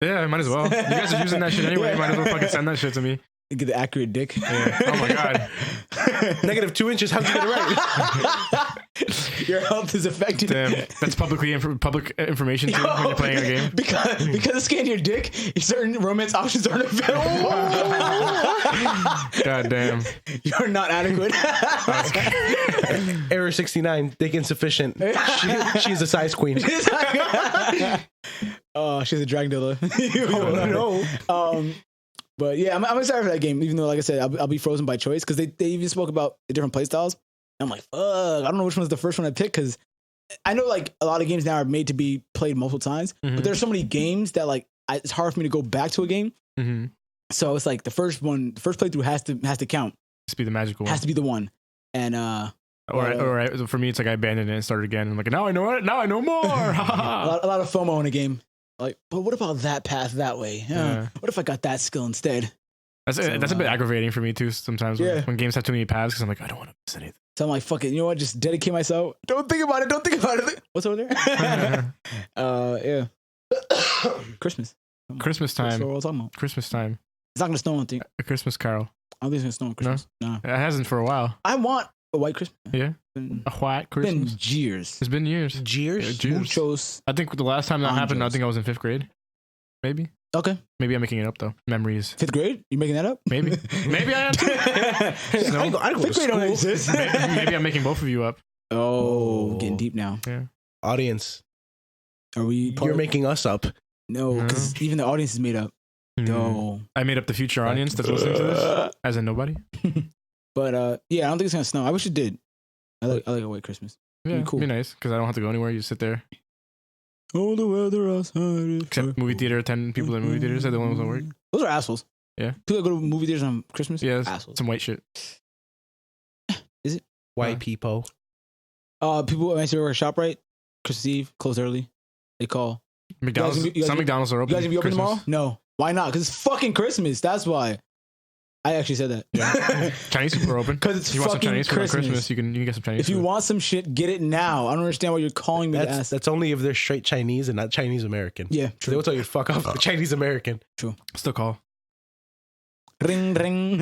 Yeah, might as well. You guys are using that shit anyway. You might as well fucking send that shit to me. get the accurate dick. Yeah. Oh my god. -2 inches. How'd you get it right? Your health is affected. Damn. That's public information too when you're playing a game. Because of scanning your dick, certain romance options aren't available. God damn. You're not adequate. Error 69. Dick insufficient. She's a size queen. Oh, she's a drag dealer. Oh, no. But yeah, I'm excited for that game. Even though, like I said, I'll be frozen by choice because they even spoke about the different play styles. And I'm like, fuck, I don't know which one's the first one I picked because I know like a lot of games now are made to be played multiple times, but there's so many games that like it's hard for me to go back to a game. Mm-hmm. So it's like the first playthrough has to count. Just be the magical one. Has to be the one. And or for me, it's like I abandoned it and started again. I'm like, now I know it. Now I know more. a lot of FOMO in a game. Like, but what about that path that way? Yeah. What if I got that skill instead? That's a bit aggravating for me too sometimes when games have too many paths because I'm like, I don't want to miss anything. So I'm like, fuck it. You know what? Just dedicate myself. Don't think about it. Don't think about it. What's over there? Yeah. Christmas. Christmas That's time. what we're all talking about. Christmas time. It's not gonna snow. I don't think. A Christmas Carol. I don't think it's gonna snow on Christmas. No. It hasn't for a while. I want a white Christmas. Yeah. Been A white Christmas. years. It's been years. Jeers. Years. Muchos. I think the last time that happened, I Anjos. think I was in 5th grade. Maybe. Okay. Maybe I'm making it up though. Memories. 5th grade? You making that up? Maybe. Maybe I am too. I go to 5th grade don't school. exist. Maybe I'm making both of you up. Oh, getting deep now. Audience, Are we? you're making us up. No, because even the audience is made up. No. I made up the future audience that's listening to this, as in nobody. But yeah, I don't think it's gonna snow. I wish it did. I like a white Christmas. Yeah, cool. be nice because I don't have to go anywhere. You sit there. Oh, the weather outside is Except movie theater attendant people in movie theaters are the ones that work. Those are assholes. Yeah. People that go to movie theaters on Christmas. Yeah, it's Assholes. some white shit. White people. People at Manchester work at ShopRite. Christmas Eve, close early. They call. McDonald's. you guys Some gonna- McDonald's are You open. guys gonna be open Christmas. tomorrow? No. Why not? Because it's fucking Christmas. That's why. I actually said that. Yeah. Chinese people are open. Because it's If you want some fucking Chinese food on Christmas. Christmas, you can get some Chinese If you food. want some shit, get it now. I don't understand why you're calling me to ask. That's only if they're straight Chinese and not Chinese American. Yeah, They true. will tell you to fuck off. Chinese American. Still call. Ring, ring.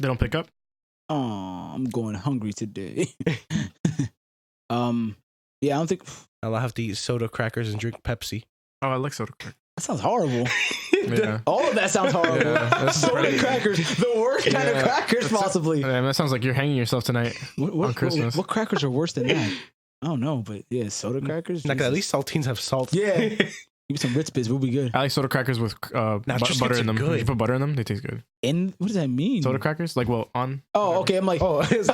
They don't pick up. Oh, I'm going hungry today. Yeah, I don't think I'll have to eat soda crackers and drink Pepsi. Oh, I like soda crackers. that sounds horrible. Yeah. All of that sounds horrible. Yeah, that's Soda pretty- crackers, the worst kind of Yeah. crackers, possibly. Yeah, that sounds like you're hanging yourself tonight. What on Christmas. What crackers are worse than that? I don't know, but yeah, soda crackers. Like at Jesus. least saltines have salt. Yeah. Give me some Ritz Bits, we'll be good. I like soda crackers with Nacho butter chips in them. are good. If you put butter in them, they taste good. And what does that mean? Soda crackers? Like, well, on. Oh, okay. I'm like, oh, yeah.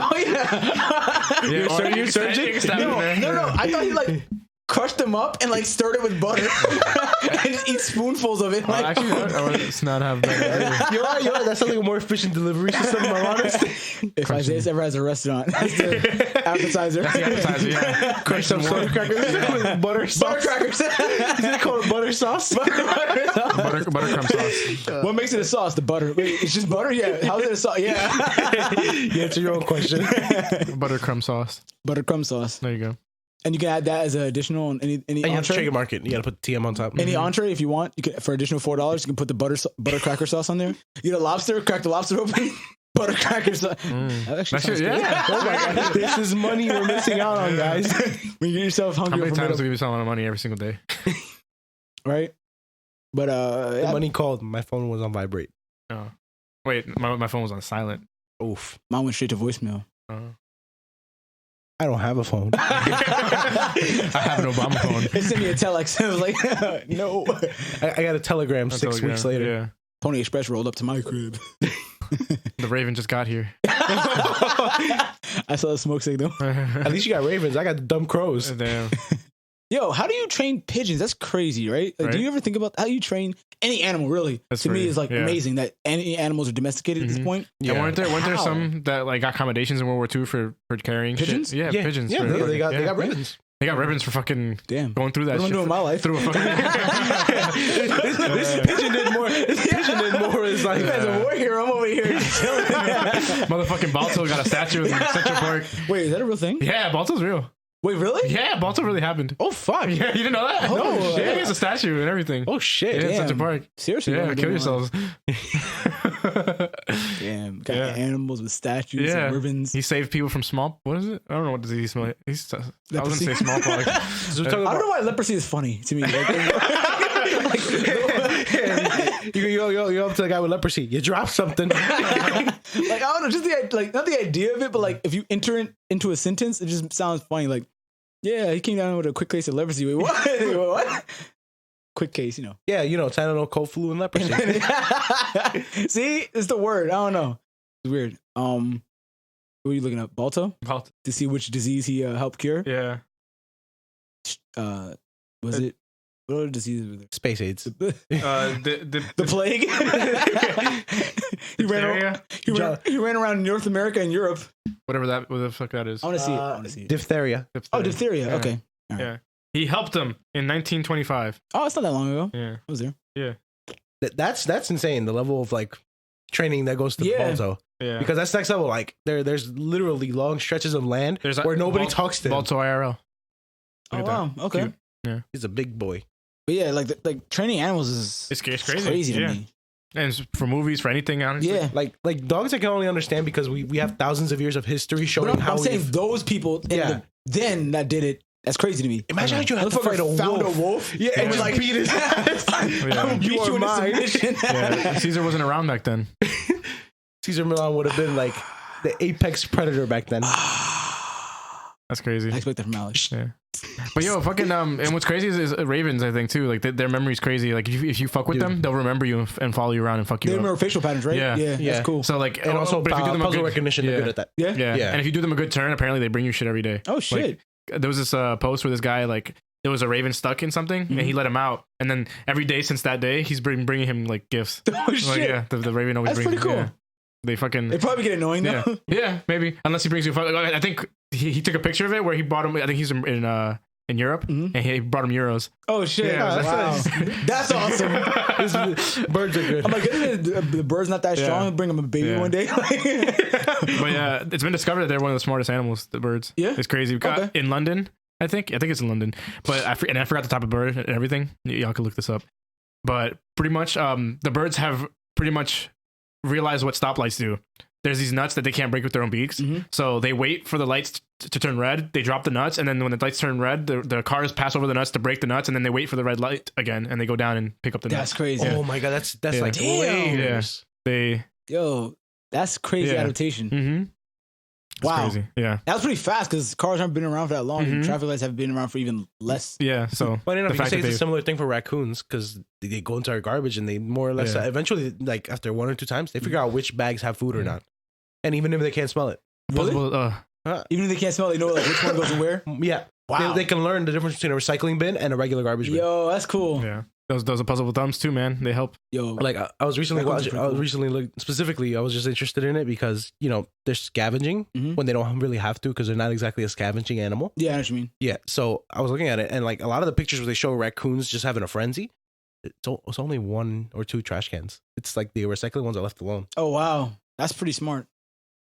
Yeah, or you can stab- you can stab it in there. No. I thought he like crushed them up and like stirred it with butter and just eat spoonfuls of it. Well, Like, actually, I would not have that. You're right. That sounds like a more efficient delivery system, if I'm honest. if Isaiah ever has a restaurant, that's the appetizer. That's the appetizer, yeah. Crush some soda crackers with butter sauce. Butter crackers. He's gonna call it butter sauce. Buttercrumb sauce. What makes it a sauce? The butter. Wait, it's just butter? Yeah. How is it a sauce? Yeah. You answer your own question. Buttercrumb sauce. Buttercrumb sauce. There you go. And you can add that as an additional on any And you have to entree. trade market. You got to put the TM on top. Any entree if you want. You can for additional $4. You can put the butter cracker sauce on there. You get a lobster, crack the lobster open. Butter cracker sauce. That actually That sounds shit, good. yeah. Oh my god, this is money we're missing out on, guys. When you get yourself How hungry many for times do middle, we be selling money every single day? right? But The yeah, money called. My phone was on vibrate. Oh. Wait, my phone was on silent. Oof. mine went straight to voicemail. I don't have a phone. I have an Obama phone. It sent me a telex. I was like, no. I got a telegram That's 6 all, weeks yeah. later. Yeah. Pony Express rolled up to my crib. The Raven just got here. I saw the smoke signal. At least you got ravens. I got the dumb crows. Damn. Yo, how do you train pigeons? That's crazy, right? Like, do Right. you ever think about how you train any animal? Really, That's to me, pretty- is like yeah. amazing that any animals are domesticated at this Mhm. point. And weren't there How? some that like got accommodations in World War II for carrying Pigeons? Shit? Yeah, pigeons. Yeah, for they fucking- got yeah. ribbons. They got ribbons for fucking Damn, going through that what am I shit. doing in my life? Through a fucking This pigeon did more. This pigeon did more. Is like You guys are war hero. I'm over here chilling. motherfucking Balto got a statue in Central Park. Wait, is that a real thing? Yeah, Balto's real. Wait, really? Yeah, Balto really happened. oh fuck. Yeah, you didn't know that? Oh, no, shit. yeah, he has a statue and everything. Oh shit. yeah, in Central damn. Park. Seriously? Yeah, never kill doing yourselves. Damn, got Yeah. animals with statues Yeah. and ribbons. He saved people from small. What is it? I don't know what disease. He's. I was gonna Leprosy. say smallpox. So we're talking I don't know about. why leprosy is funny to me. You up to the guy with leprosy. You drop something. Like I don't know, just not the idea of it, but like if you enter it into a sentence, it just sounds funny. Like, yeah, he came down with a quick case of leprosy. Wait, what? Wait, what? Quick case, you know. Yeah, Tylenol, cold flu, and leprosy. See, it's the word. I don't know. It's weird. What are you looking up? Balto Balto. to see which disease he helped cure. Yeah. Was it what other diseases were there? Space AIDS. The The plague. he ran around North America and Europe. whatever the fuck that is. I want to see it. I want to see it. Diphtheria. Oh, diphtheria. Yeah. Okay. All right. Yeah. He helped them in 1925. Oh, it's not that long ago. Yeah. I was there. That's insane. The level of like training that goes to Yeah. Balto. Yeah. Because that's next level. Like there's literally long stretches of land There's where nobody talks to him. Balto IRL. Oh Look at wow. Okay. Cute. He's a big boy. But yeah, like training animals is It's crazy. to Yeah. me. And it's for movies, for anything, honestly. Yeah. Like dogs I can only understand because we have thousands of years of history showing But how I'm saying we've- those people then that did it. That's crazy to me. Imagine how you have to fight a Motherfucker found wolf. a wolf. Yeah, and was just beat his ass. Yeah. I'm beat You are you into mine. submission. Yeah. Caesar wasn't around back then. Caesar Milan would have been like the apex predator back then. That's crazy. I expect that from Alex. Yeah. But yo, fucking and what's crazy is ravens. I think too. Like their memory's crazy. Like if you fuck with Dude. them, they'll remember you and follow you around and fuck you They up. remember facial patterns, right? Yeah. Yeah. Yeah. That's cool. So like, And also but if you do them a puzzle good- recognition, they're good at that. Yeah. Yeah. Yeah. And if you do them a good turn, apparently they bring you shit every day. Oh shit. Like, there was this post where this guy like there was a raven stuck in something and he let him out, and then every day since that day he's bringing him like gifts. Oh shit. Like yeah, the raven always That's brings. pretty cool. Yeah. They fucking. They probably get annoying though. Yeah, yeah, maybe unless he brings you. I think he took a picture of it where he brought him. I think he's in Europe, Mhm. and he brought him euros. Oh shit. Yeah, Wow. That's awesome. Birds are good. I'm like, the bird's not that Yeah. strong. Bring him a baby Yeah. one day. But yeah, it's been discovered that they're one of the smartest animals. The birds. Yeah? it's crazy. Okay. In London, I think it's in London. But I forgot the type of bird and everything. Y'all can look this up. But pretty much, the birds have pretty much realized what stoplights do. There's these nuts that they can't break with their own beaks. Mhm. So they wait for the lights to turn red. They drop the nuts, and then when the lights turn red, the cars pass over the nuts to break the nuts, and then they wait for the red light again, and they go down and pick up the That's nuts. crazy. Oh my god, that's Yeah. like Damn. layers. They. Yo, that's crazy Yeah. adaptation. Mm-hmm. Wow. Crazy. Yeah. That was pretty fast because cars haven't been around for that long. And Mhm. traffic lights have been around for even less. Yeah. So. But enough, The you can fact say that it's a they- similar thing for raccoons because they go into our garbage and they more or less Yeah. eventually, like after one or two times, they figure out which bags have food or not. And even if they can't smell it, Really? Possible, Even if they can't smell, they know like which one goes in where. yeah, Wow. they can learn the difference between a recycling bin and a regular garbage bin. Yo, that's cool. yeah. Those are puzzle thumbs too, man. They help. Yo, Like I was recently Raccoons are watching, pretty I was cool. recently specifically, I was just interested in it because they're scavenging Mhm. when they don't really have to because they're not exactly a scavenging animal. yeah, I know what you mean. Yeah, so I was looking at it and like a lot of the pictures where they show raccoons just having a frenzy, it's only one or two trash cans. It's like the recycling ones are left alone. Oh wow, that's pretty smart.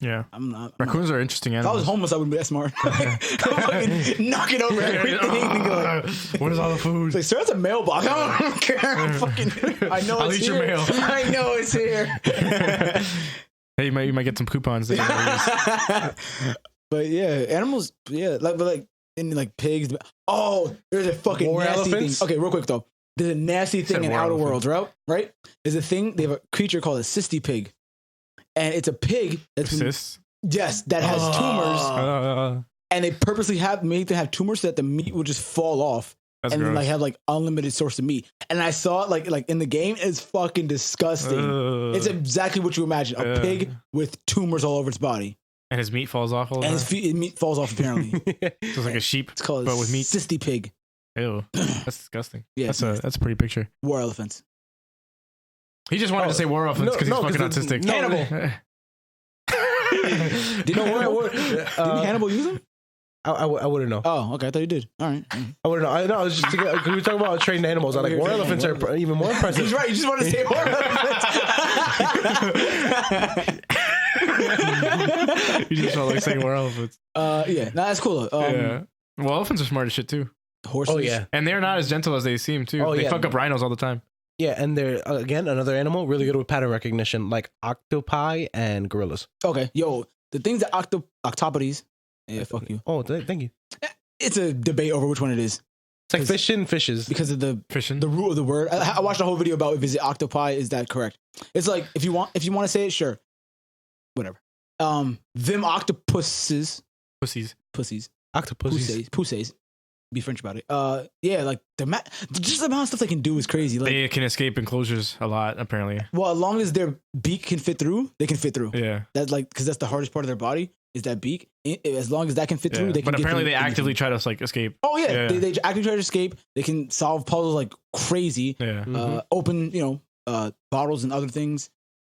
Yeah. I'm not. Raccoons are interesting If I was animals. homeless, I wouldn't be that smart. I'm fucking knocking over everything. And go like, What is all the food? like, sir, that's a mailbox. I don't care. I'm fucking. I know I'll it's eat your here. mail. I know it's here. Hey, you might get some coupons. That you use. But yeah, animals. Yeah, like in like pigs. Oh, there's a fucking War nasty elephants? thing. Okay, real quick though. There's a nasty Said thing in war Outer elephants. Worlds, right? There's a thing. They have a creature called a cysty pig, and it's a pig that's been, Cysts. yes, that has tumors, and they purposely make them have tumors so that the meat will just fall off. That's And gross. then like have like unlimited source of meat. And I saw it like in the game, it's fucking disgusting. It's exactly what you imagine. A pig with tumors all over its body. and his meat falls off all the And time. his meat falls off apparently. So it's like a sheep, It's called but with meat. cysty pig. Ew, that's disgusting. Yeah, that's it's a pretty picture. war elephants. He just wanted to say war elephants because he's fucking autistic. no, Hannibal. Did you know didn't Hannibal use them? I wouldn't know. Oh, okay. I thought you did. All right. I wouldn't know. I was just we were talking about trained animals. I like war elephants are even more impressive. He's right. You just want to say war elephants. You just felt like saying war elephants. Yeah. No, that's cool. Though. Yeah. Well, elephants are smart as shit too, Horses. Oh yeah, and they're not as gentle as they seem too. Oh, They yeah. fuck up rhinos all the time. yeah, and they're again another animal really good with pattern recognition, like octopi and gorillas. Okay. Yo, the things that octopodes. Yeah, fuck you. Oh, thank you. It's a debate over which one it is It's like 'Cause- fish and fishes. because of the Fishing. root of the word. I watched a whole video about if is it octopi. Is that correct? It's like if you want to say it, sure, whatever. Them octopuses, Pussies. pussies, Octopuses. pussies. Be French about it. Yeah, like just the amount of stuff they can do is crazy. Like, They can escape enclosures a lot, apparently. well, as long as their beak can fit through, they can fit through. Yeah. That's like because that's the hardest part of their body is that beak. As long as that can fit through, Yeah. they can. But get apparently through they anything. actively try to like escape. Oh yeah, Yeah. They actively try to escape. They can solve puzzles like crazy. Yeah. Open bottles and other things.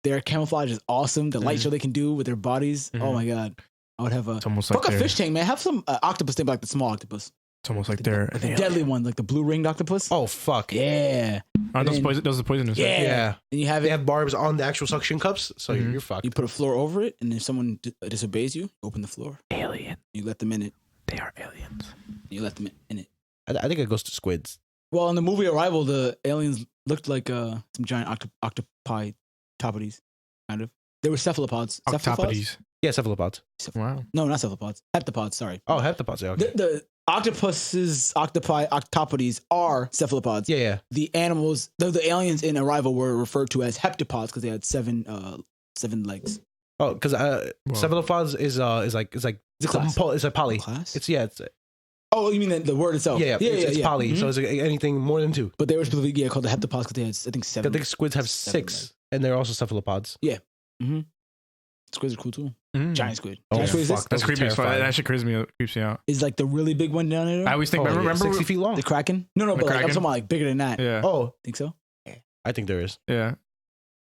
Their camouflage is awesome. The light Mhm. show they can do with their bodies. Oh Mhm. my god, I would have a It's almost fuck like a they're, fish tank, man. Have some octopus tank, like the small octopus, it's almost like they're the deadly one, like the blue ringed octopus. Oh fuck. Yeah, Aren't those then- poison? Those are poisonous. right? Yeah. Yeah. and you have They it. have barbs on the actual suction cups, so Mhm. you're fucked. You put a floor over it, and if someone disobeys you, open the floor. Alien. You let them in it. They are aliens. You let them in it. I think it goes to squids. Well, in the movie Arrival, the aliens looked like some giant octopi topodes, kind of. They were cephalopods. Octopodes. Yeah, cephalopods. Wow. No, not cephalopods. Heptapods. Sorry. Oh, heptapods. Yeah, okay. The octopuses, octopi, octopodes are cephalopods. Yeah, yeah. The animals, the aliens in Arrival were referred to as heptapods because they had seven legs. Oh, because cephalopods is like It's a class. it's a poly. Class? It's it's Oh, you mean the word itself? it's poly. Mhm. So it's anything more than two. But they were specifically called the heptapods because they had, I think, I seven. think squids have Seven 6, legs. and they're also cephalopods. Squids are cool too. Mm. Giant squid. Oh, Giant squid is, fuck. That's Those are creepy as fuck. terrifying. That shit creeps me out. is like the really big one down there. I always think. Oh, yeah, remember 60 feet long. The Kraken? No, The but like, I'm Kraken? talking about like bigger than that. Yeah. Oh, Think so? I think there is. Yeah.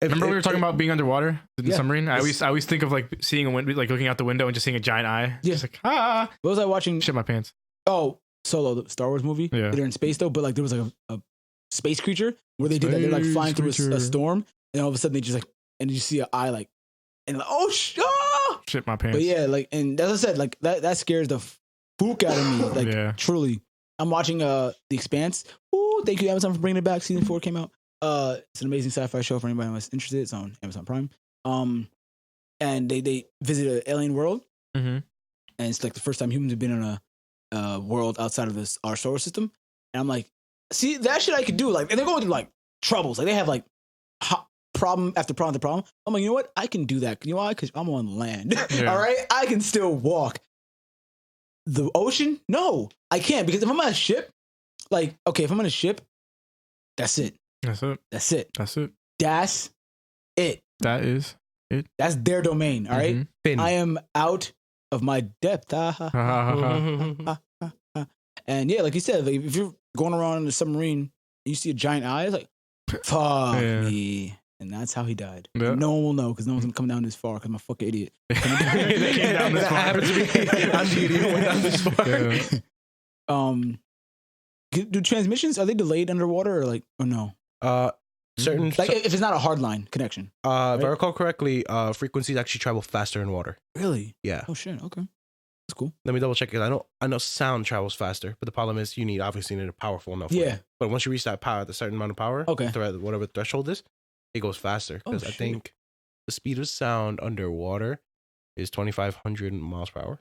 Remember we were talking about being underwater in the Yeah. submarine? I always think of like seeing a window, like looking out the window and just seeing a giant eye. Yeah. Just like What was I watching? shit my pants. Oh, Solo, the Star Wars movie. Yeah. They're in space though, but like there was like a space creature where they did that. They're like Space flying through a creature. storm, and all of a sudden they just like, and you see an eye like, and like, oh shit! Shit my pants. But yeah, like, and as I said, like that scares the fuck out of me. Like, Yeah. truly. I'm watching The Expanse. Ooh, thank you Amazon for bringing it back. Season 4 came out. It's an amazing sci-fi show for anybody who's interested. It's on Amazon Prime. And they visit an alien world, Mm-hmm. and it's like the first time humans have been in a world outside of our solar system. And I'm like, see, that shit I could do. Like, and they're going through like troubles. Like they have like problem after problem after problem. I'm like, you know what? I can do that. You know why? Because I'm on land. Yeah. All right, I can still walk. The ocean? No, I can't because if I'm on a ship, like, okay, if I'm on a ship, that's it. That's it. That's it. That's it. That's it. That is. That's their domain. All right? Mhm. Finn. I am out of my depth. And yeah, like you said, like, if you're going around in a submarine and you see a giant eye, it's like, fuck Yeah. me. And that's how he died. Yeah. And no one will know because no one's gonna come down this far because I'm a fucking idiot. They came down this That far. happened to me. I'm the idiot who went down this far. Yeah. Do transmissions, are they delayed underwater or like, or no? certain Like if it's not a hard line connection. if I right? recall correctly, frequencies actually travel faster in water. Really? Yeah. Oh shit. Okay. That's cool. Let me double check it. I know sound travels faster, but the problem is you need a powerful enough. Yeah. Way. But once you reach that power, the certain amount of power, Okay. whatever the threshold is, it goes faster. Because I shit. think the speed of sound underwater is 2,500 miles per hour.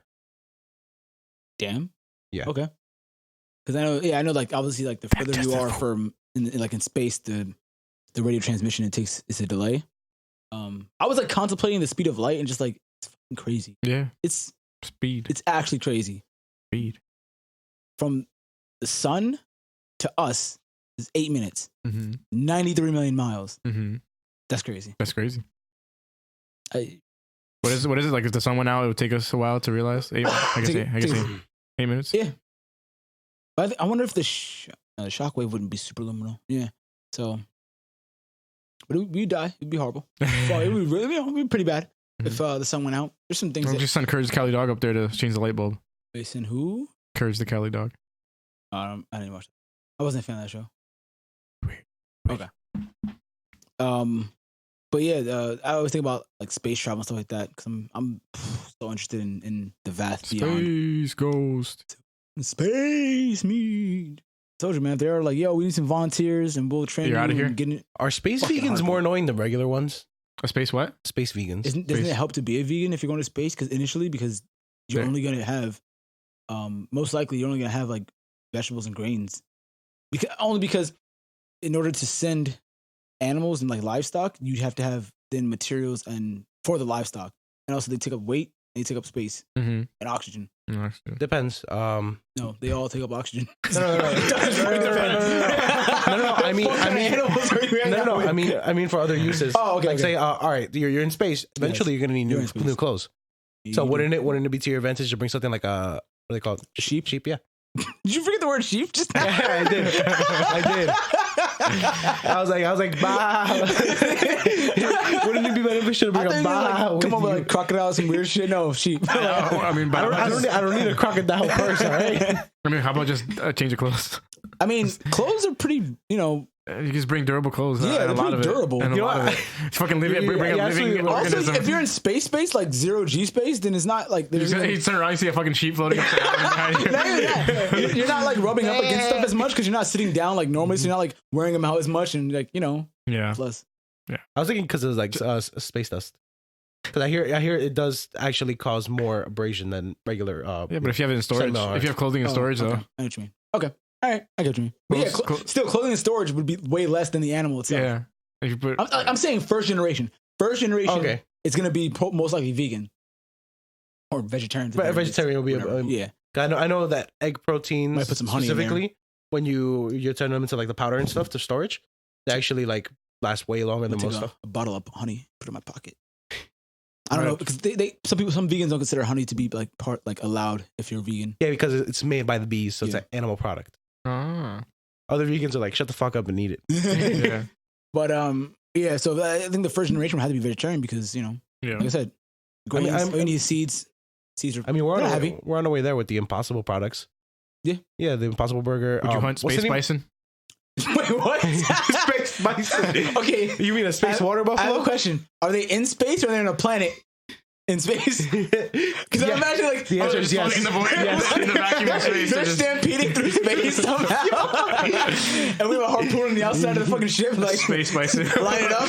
Damn. Yeah. Okay. Because I know, like obviously, like the further you are from in space, the radio transmission it's a delay. I was like contemplating the speed of light and just like it's fucking crazy. Yeah. It's Speed. actually crazy. Speed. From the sun to us is 8 minutes, Mm-hmm. 93 million miles. Mm-hmm. That's crazy. That's crazy. I What is it? Like if the sun went out, it would take us a while to realize. I guess Take- 8 minutes. Yeah. But I wonder if the shockwave wouldn't be super luminal. Yeah. So, but we'd die. It'd be horrible. Well, it would really, it'd be pretty bad if the sun went out. There's some things I'll that just send Courage the Cali dog up there to change the light bulb. Jason who Courage the Cali dog. I didn't watch that. I wasn't a fan of that show. Wait. Okay. But yeah, I always think about like space travel and stuff like that because I'm so interested in the vast beyond. Space Ghost. Space meat. Told you, man. They're like, yo, we need some volunteers and we'll train You're you outta here? and get it. Are space Fucking vegans hardcore. more annoying than regular ones? A space what? Space vegans. Doesn't Space. it help to be a vegan if you're going to space? Because you're Yeah. only going to have, most likely you're only going to have like vegetables and grains. Because in order to send animals and like livestock, you'd have to have then materials and for the livestock, and also they take up weight, and they take up space Mm-hmm. and oxygen. Depends. No, they all take up oxygen. No. I mean, I mean for other uses. Oh, okay, Like okay. say, all right, you're in space. Eventually, you're gonna need You're new in space. new clothes. So wouldn't it be to your advantage to bring something like what do they call it? Sheep? Sheep, yeah. Did you forget the word sheep just now? Yeah, I did. I did. I was like, bah. Wouldn't it be beneficial to I bring thought a you bah? were like, come on with like crocodiles and weird shit. No, sheep. I mean, but I don't need a crocodile purse, all right? I mean, how about just change of clothes? I mean, clothes are pretty, You just bring durable clothes. Yeah, and they're a lot pretty of durable. it. And a You know lot of what? it. It's fucking living. Bring a Yeah, living absolutely. Also, organism. if you're in space, like zero G space, then it's not like there's you turn around, you see a fucking sheep floating upside down behind you. not even that. You're not like rubbing up against stuff as much because you're not sitting down like normally, so you're not like wearing them out as much and like Yeah. plus. I was thinking because it was like space dust. Because I hear it does actually cause more abrasion than regular. Yeah, but if you have it in storage, no, if you have clothing in storage, okay. though. I know what you mean. Okay, all right, I get what you mean. But yeah, Clothes- still clothing and storage would be way less than the animal itself. Yeah. If you put, I'm saying first generation. First generation, Okay. it's gonna be most likely vegan or vegetarian. But vegetarian will be Whatever. yeah. I know that egg proteins Might put some honey in there. specifically when you turn them into like the powder and stuff to storage, they actually like last way longer than Take most a, stuff. a bottle of honey, put it in my pocket. I don't know because some vegans don't consider honey to be like allowed if you're vegan. Yeah, because it's made by the bees, so it's Yeah. an animal product. ah. Other vegans are like, shut the fuck up and eat it. Yeah. But yeah. So I think the first generation had to be vegetarian because Yeah. like I said, grains. I'm- you need seeds. Seeds are. I mean, we're They're on, heavy. we're on our way there with the Impossible products. Yeah. Yeah, the Impossible Burger. Would you hunt what's space the name? bison? Wait, what? Space bison. Okay. You mean a space water I have a buffalo? question. Are they in space or are they on a planet in space? Because I imagine like The answer is yes. In the void, Yes. in the vacuum of space. They're just- stampeding through space somehow, and we have a harpoon on the outside of the fucking ship, like Space bison. line it up.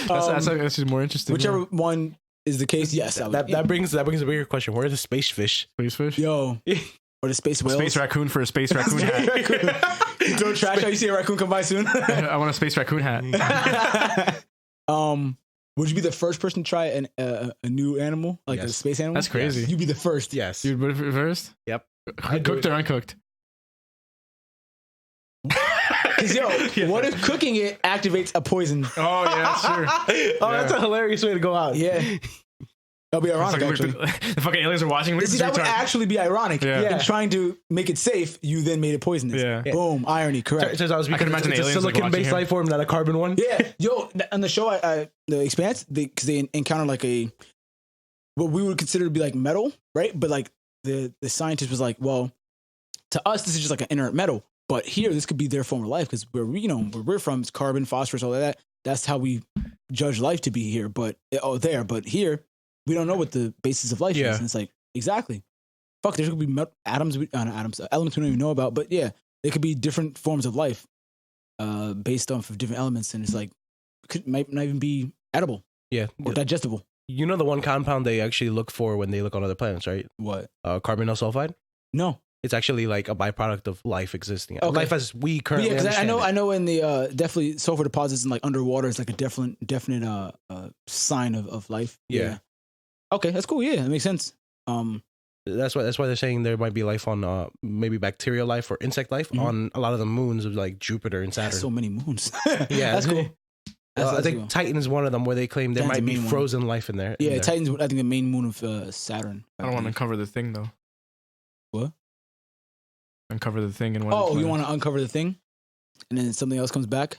That's just more interesting. Whichever one is the case, yes. I would, that brings a bigger question. Where are the space fish? Space fish. yo, or the space whales. Space raccoon for a space raccoon hat. You throw trash out. You see a raccoon come by soon. I want a space raccoon hat. Would you be the first person to try a new animal, like a Yes. space animal? That's crazy. You'd be the first. Yes. Dude, but first? Yep. I'd do Cooked it. or uncooked? Because what if cooking it activates a poison? Oh, yeah, sure. Oh, that's a hilarious way to go out. Yeah. That'll be ironic, actually. The fucking aliens are watching. Look at See, this that would retard. actually be ironic. Yeah. In trying to make it safe, you then made it poisonous. Yeah. Boom. Irony. Correct. Turns out it's because imagine it's a aliens, like, silicon-based watching him. life form, not a carbon one. Yeah. Yo, on the show, The Expanse, because they encounter like what we would consider to be like metal, right? But like the scientist was like, well, to us, this is just like an inert metal. But here, this could be their form of life because where we're from, it's carbon, phosphorus, all of that. That's how we judge life to be here. But here, we don't know what the basis of life is. And it's like, exactly. Fuck, there's gonna be elements we don't even know about. But yeah, there could be different forms of life based off of different elements, and it's like might not even be edible. Yeah, or digestible. You know the one compound they actually look for when they look on other planets, right? What? Carbonyl sulfide. No. It's actually like a byproduct of life existing. Okay. Life as we currently understand I know in the definitely sulfur deposits in like underwater is like a definite sign of life. Yeah. Okay, that's cool. Yeah, that makes sense. That's why they're saying there might be life on maybe bacterial life or insect life on a lot of the moons of like Jupiter and Saturn. So many moons. Yeah, that's cool. I think Titan is one of them where they claim there might be frozen life in there. Yeah, Titan's I think the main moon of Saturn. I don't want to uncover the thing though. What? Uncover the thing and you want to uncover the thing, and then something else comes back.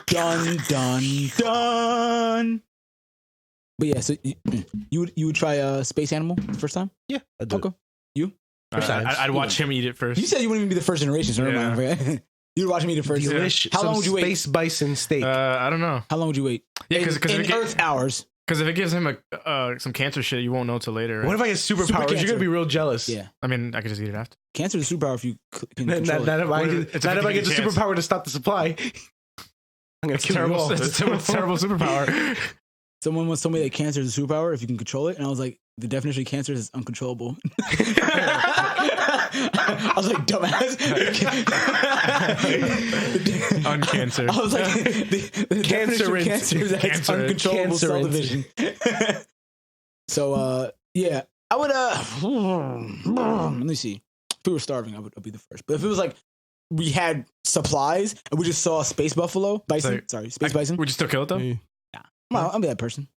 Dun dun dun. But yeah, so you would try Space Animal the first time? Yeah, I'd do it. You? I'd watch him eat it first. You said you wouldn't even be the first generation, so never mind. You'd watch me eat it first. Delish. How long would you wait? Space bison steak. I don't know. How long would you wait? Yeah, because in Earth hours. Because if it gives him some cancer shit, you won't know till later. Right? What if I get superpowers? You're gonna be real jealous. Yeah. I mean, I could just eat it after. Cancer is a superpower if you can control it. Not if I get the superpower to stop the supply. I'm gonna kill you all. It's a terrible superpower. Someone once told me that cancer is a superpower if you can control it, and I was like, the definition of cancer is uncontrollable. I was like, dumbass. Uncancer. I was like, the definition of cancer is that it's uncontrollable cell division. So, yeah, I would, let me see. If we were starving, I'd be the first. But if it was like, we had supplies and we just saw a space buffalo, bison, bison. Would you still kill it though? Yeah. I'll be that person.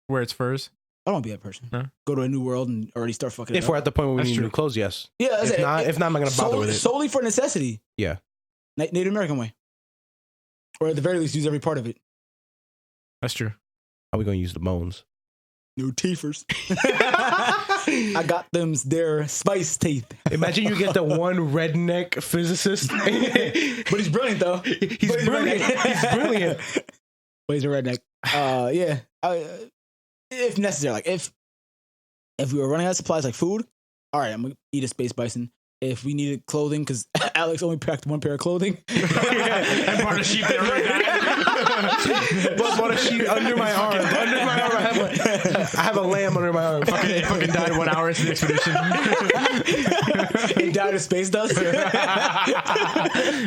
Where it's furs? I don't want to be that person. No? Go to a new world and already start fucking If we're at the point where we need new clothes, yes. Yeah, if not, I'm not going to bother with it. Solely for necessity. Yeah. Native American way. Or at the very least, use every part of it. That's true. How are we going to use the bones? No teethers. I got them their spice teeth. Imagine you get the one redneck physicist. But he's brilliant, though. He's brilliant. He's brilliant. But he's a redneck. Yeah. If necessary, like if we were running out of supplies like food, all right, I'm gonna eat a space bison. If we needed clothing, because Alex only packed one pair of clothing, and brought a sheep there right now. Brought a sheep under my arm. Under my arm, I have a lamb under my arm. Fucking died 1 hour into the expedition. He died of space dust.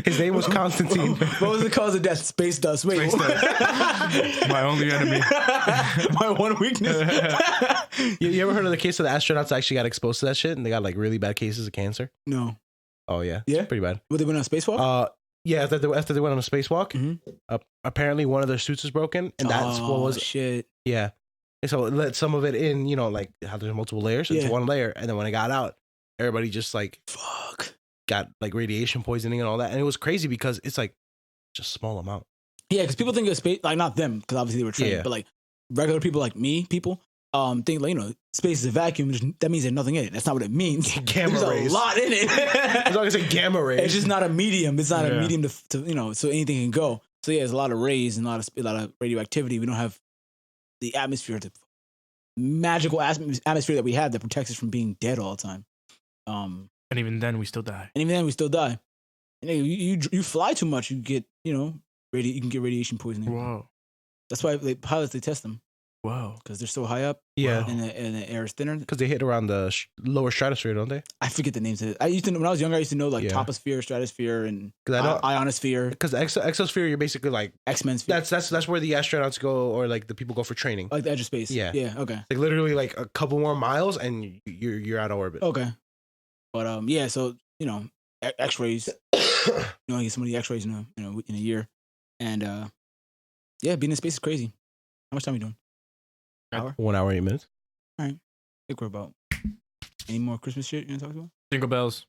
His name was Constantine. What was the cause of death? Space dust. Wait, space dust. My only enemy. My one weakness. You ever heard of the case of the astronauts that actually got exposed to that shit and they got like really bad cases of cancer? No. Oh yeah. Yeah. It's pretty bad. Well, they went on a spacewalk? Yeah, after they went on a spacewalk, apparently one of their suits was broken, and that's what was shit. Yeah. And so it let some of it in, like how there's multiple layers. It's one layer, and then when it got out, everybody just like got like radiation poisoning and all that, and it was crazy because it's like just a small amount. Yeah, because people think of space like not them because obviously they were trained, but like regular people like me, think like space is a vacuum. That means there's nothing in it. That's not what it means. Gamma there's rays. a lot in it. As long as it's gamma rays, it's just not a medium. It's not a medium to so anything can go. So yeah, there's a lot of rays and a lot of radioactivity. We don't have the atmosphere, the magical atmosphere that we have that protects us from being dead all the time. And even then, we still die. And you fly too much, you get you can get radiation poisoning. Whoa. That's why pilots they test them. Whoa. Because they're so high up. Yeah. And the air is thinner. Because they hit around the lower stratosphere, don't they? I forget the names of it. When I was younger, I used to know like troposphere, stratosphere, and ionosphere. Because the exosphere, you're basically like X-Men sphere. That's where the astronauts go, or like the people go for training. Like the edge of space. Yeah. Yeah. Okay. Like literally like a couple more miles, and you're out of orbit. Okay. But yeah, so X-rays. I get so many X-rays in a year, and being in space is crazy. How much time are you doing? Hour? 1 hour, 8 minutes. All right. I think we're about. Any more Christmas shit you want to talk about? Jingle bells.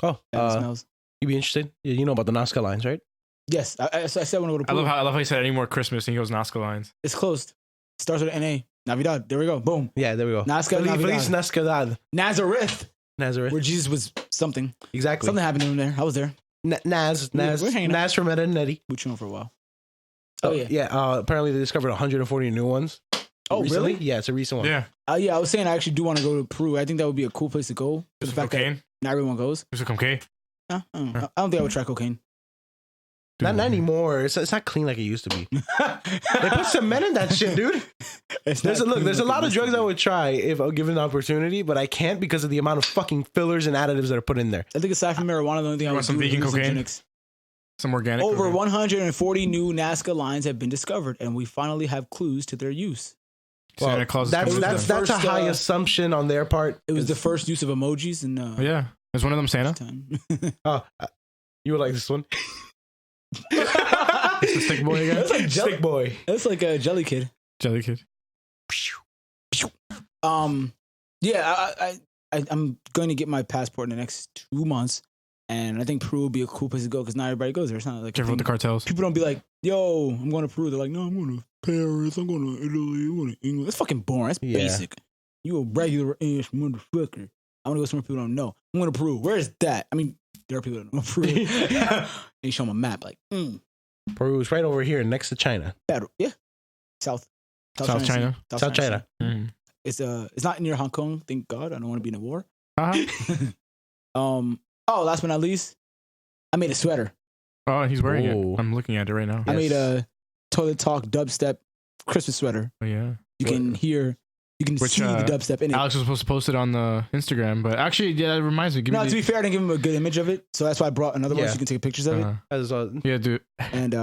Oh, smells. You be interested? You know about the Nazca lines, right? Yes, I said I want to go to. I love how he said any more Christmas and he goes Nazca lines. It's closed. Starts with NA. Navidad. There we go. Boom. Yeah, there we go. Nazca. Feliz Nazca. Nazareth. Nazareth. Where Jesus was something. Exactly. Something happened to him there. I was there. Nas we're hanging out. from Ed and Eddie. We chilling for a while. Oh yeah. Yeah. Apparently they discovered 140 new ones. Oh recently. really? Yeah, it's a recent one. Yeah. Yeah, I was saying I actually do want to go to Peru. I think that would be a cool place to go. For the fact that Cocaine. not everyone goes. There's a cocaine. I don't think I would try cocaine. Not anymore. It's not clean like it used to be. They put cement in that shit, dude. There's a lot of drugs I would try if given the opportunity, but I can't because of the amount of fucking fillers and additives that are put in there. I think aside from marijuana, the only thing I would some do vegan is cocaine? hallucinogenics. Some organic. Over cocaine. 140 new Nazca lines have been discovered, and we finally have clues to their use. Santa Claus. That's first, a high assumption on their part. It was the first use of emojis in Oh, yeah. Is one of them Santa? time. Oh, you would like this one? It's the stick boy again. That's like Stick boy. That's like a jelly kid. Jelly kid. Yeah, I'm going to get my passport in the next 2 months, and I think Peru would be a cool place to go because not everybody goes there. It's not like Careful with the cartels. people don't be like, "Yo, I'm going to Peru." They're like, "No, I'm going to Paris. I'm going to Italy. I'm going to England." That's fucking boring. That's Yeah. basic. You a regular English motherfucker. I want to go somewhere people don't know. I'm going to Peru. Where is that? I mean, there are people that don't know Peru. And you show them a map, like, Peru is right over here next to China. yeah, South China. South China. Mm. It's not near Hong Kong. Thank God. I don't want to be in a war. Uh-huh. Last but not least, I made a sweater. Oh, he's wearing Whoa. it. I'm looking at it right now. I made a Toilet Talk dubstep Christmas sweater. Oh, yeah. You can Which, see the dubstep in it. Alex was supposed to post it on the Instagram, but actually, yeah, that reminds me. To be fair, I didn't give him a good image of it, so that's why I brought another one Yeah. so you can take pictures of it. Yeah, dude. And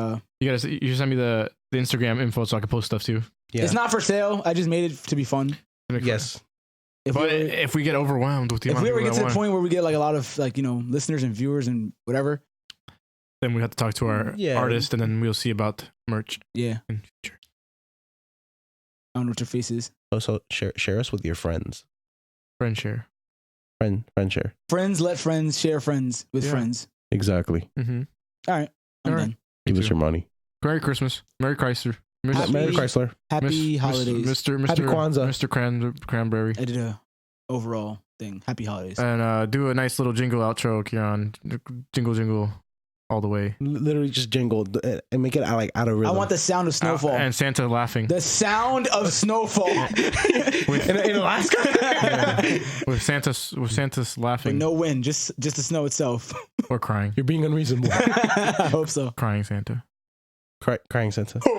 You should send me the Instagram info so I can post stuff too. Yeah. it's not for sale. I just made it to be fun. Yes. If we get overwhelmed with the if amount we of ever people get to that the want, point where we get like a lot of listeners and viewers and whatever, then we have to talk to our artist, and then we'll see about merch yeah, in future. I don't know what your face is. Also, share us with your friends. Friend share. Friend share. Friends let friends share friends with Yeah. friends. Exactly. Mm-hmm. All right, I'm All right. done. Give us too. your money. Merry Christmas. Merry Chrysler. Merry Chrysler. Happy holidays. Mr. Happy Kwanzaa. Mr. Cranberry. I did a overall thing. Happy holidays. And do a nice little jingle outro, Kieran. Jingle, jingle, all the way. Literally just jingle and make it out of rhythm. I want the sound of snowfall. And Santa laughing. The sound of snowfall. in Alaska. Yeah. With Santa's With laughing no wind, just the snow itself. or crying. You're being unreasonable. I hope so. Crying Santa. Crying Santa. That's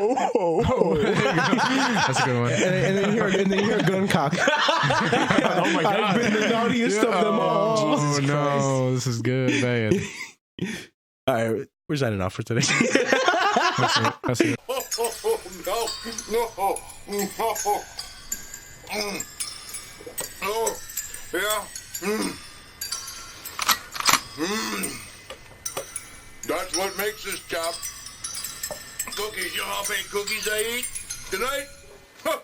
a good one. And then you hear a gun cock. Oh my God. I've been the naughtiest of them all. Oh no, this is good, man. All right, we're signing off for today. That's it. Oh, yeah. That's what makes this job. Cookies, you know how many cookies I eat tonight? Huh.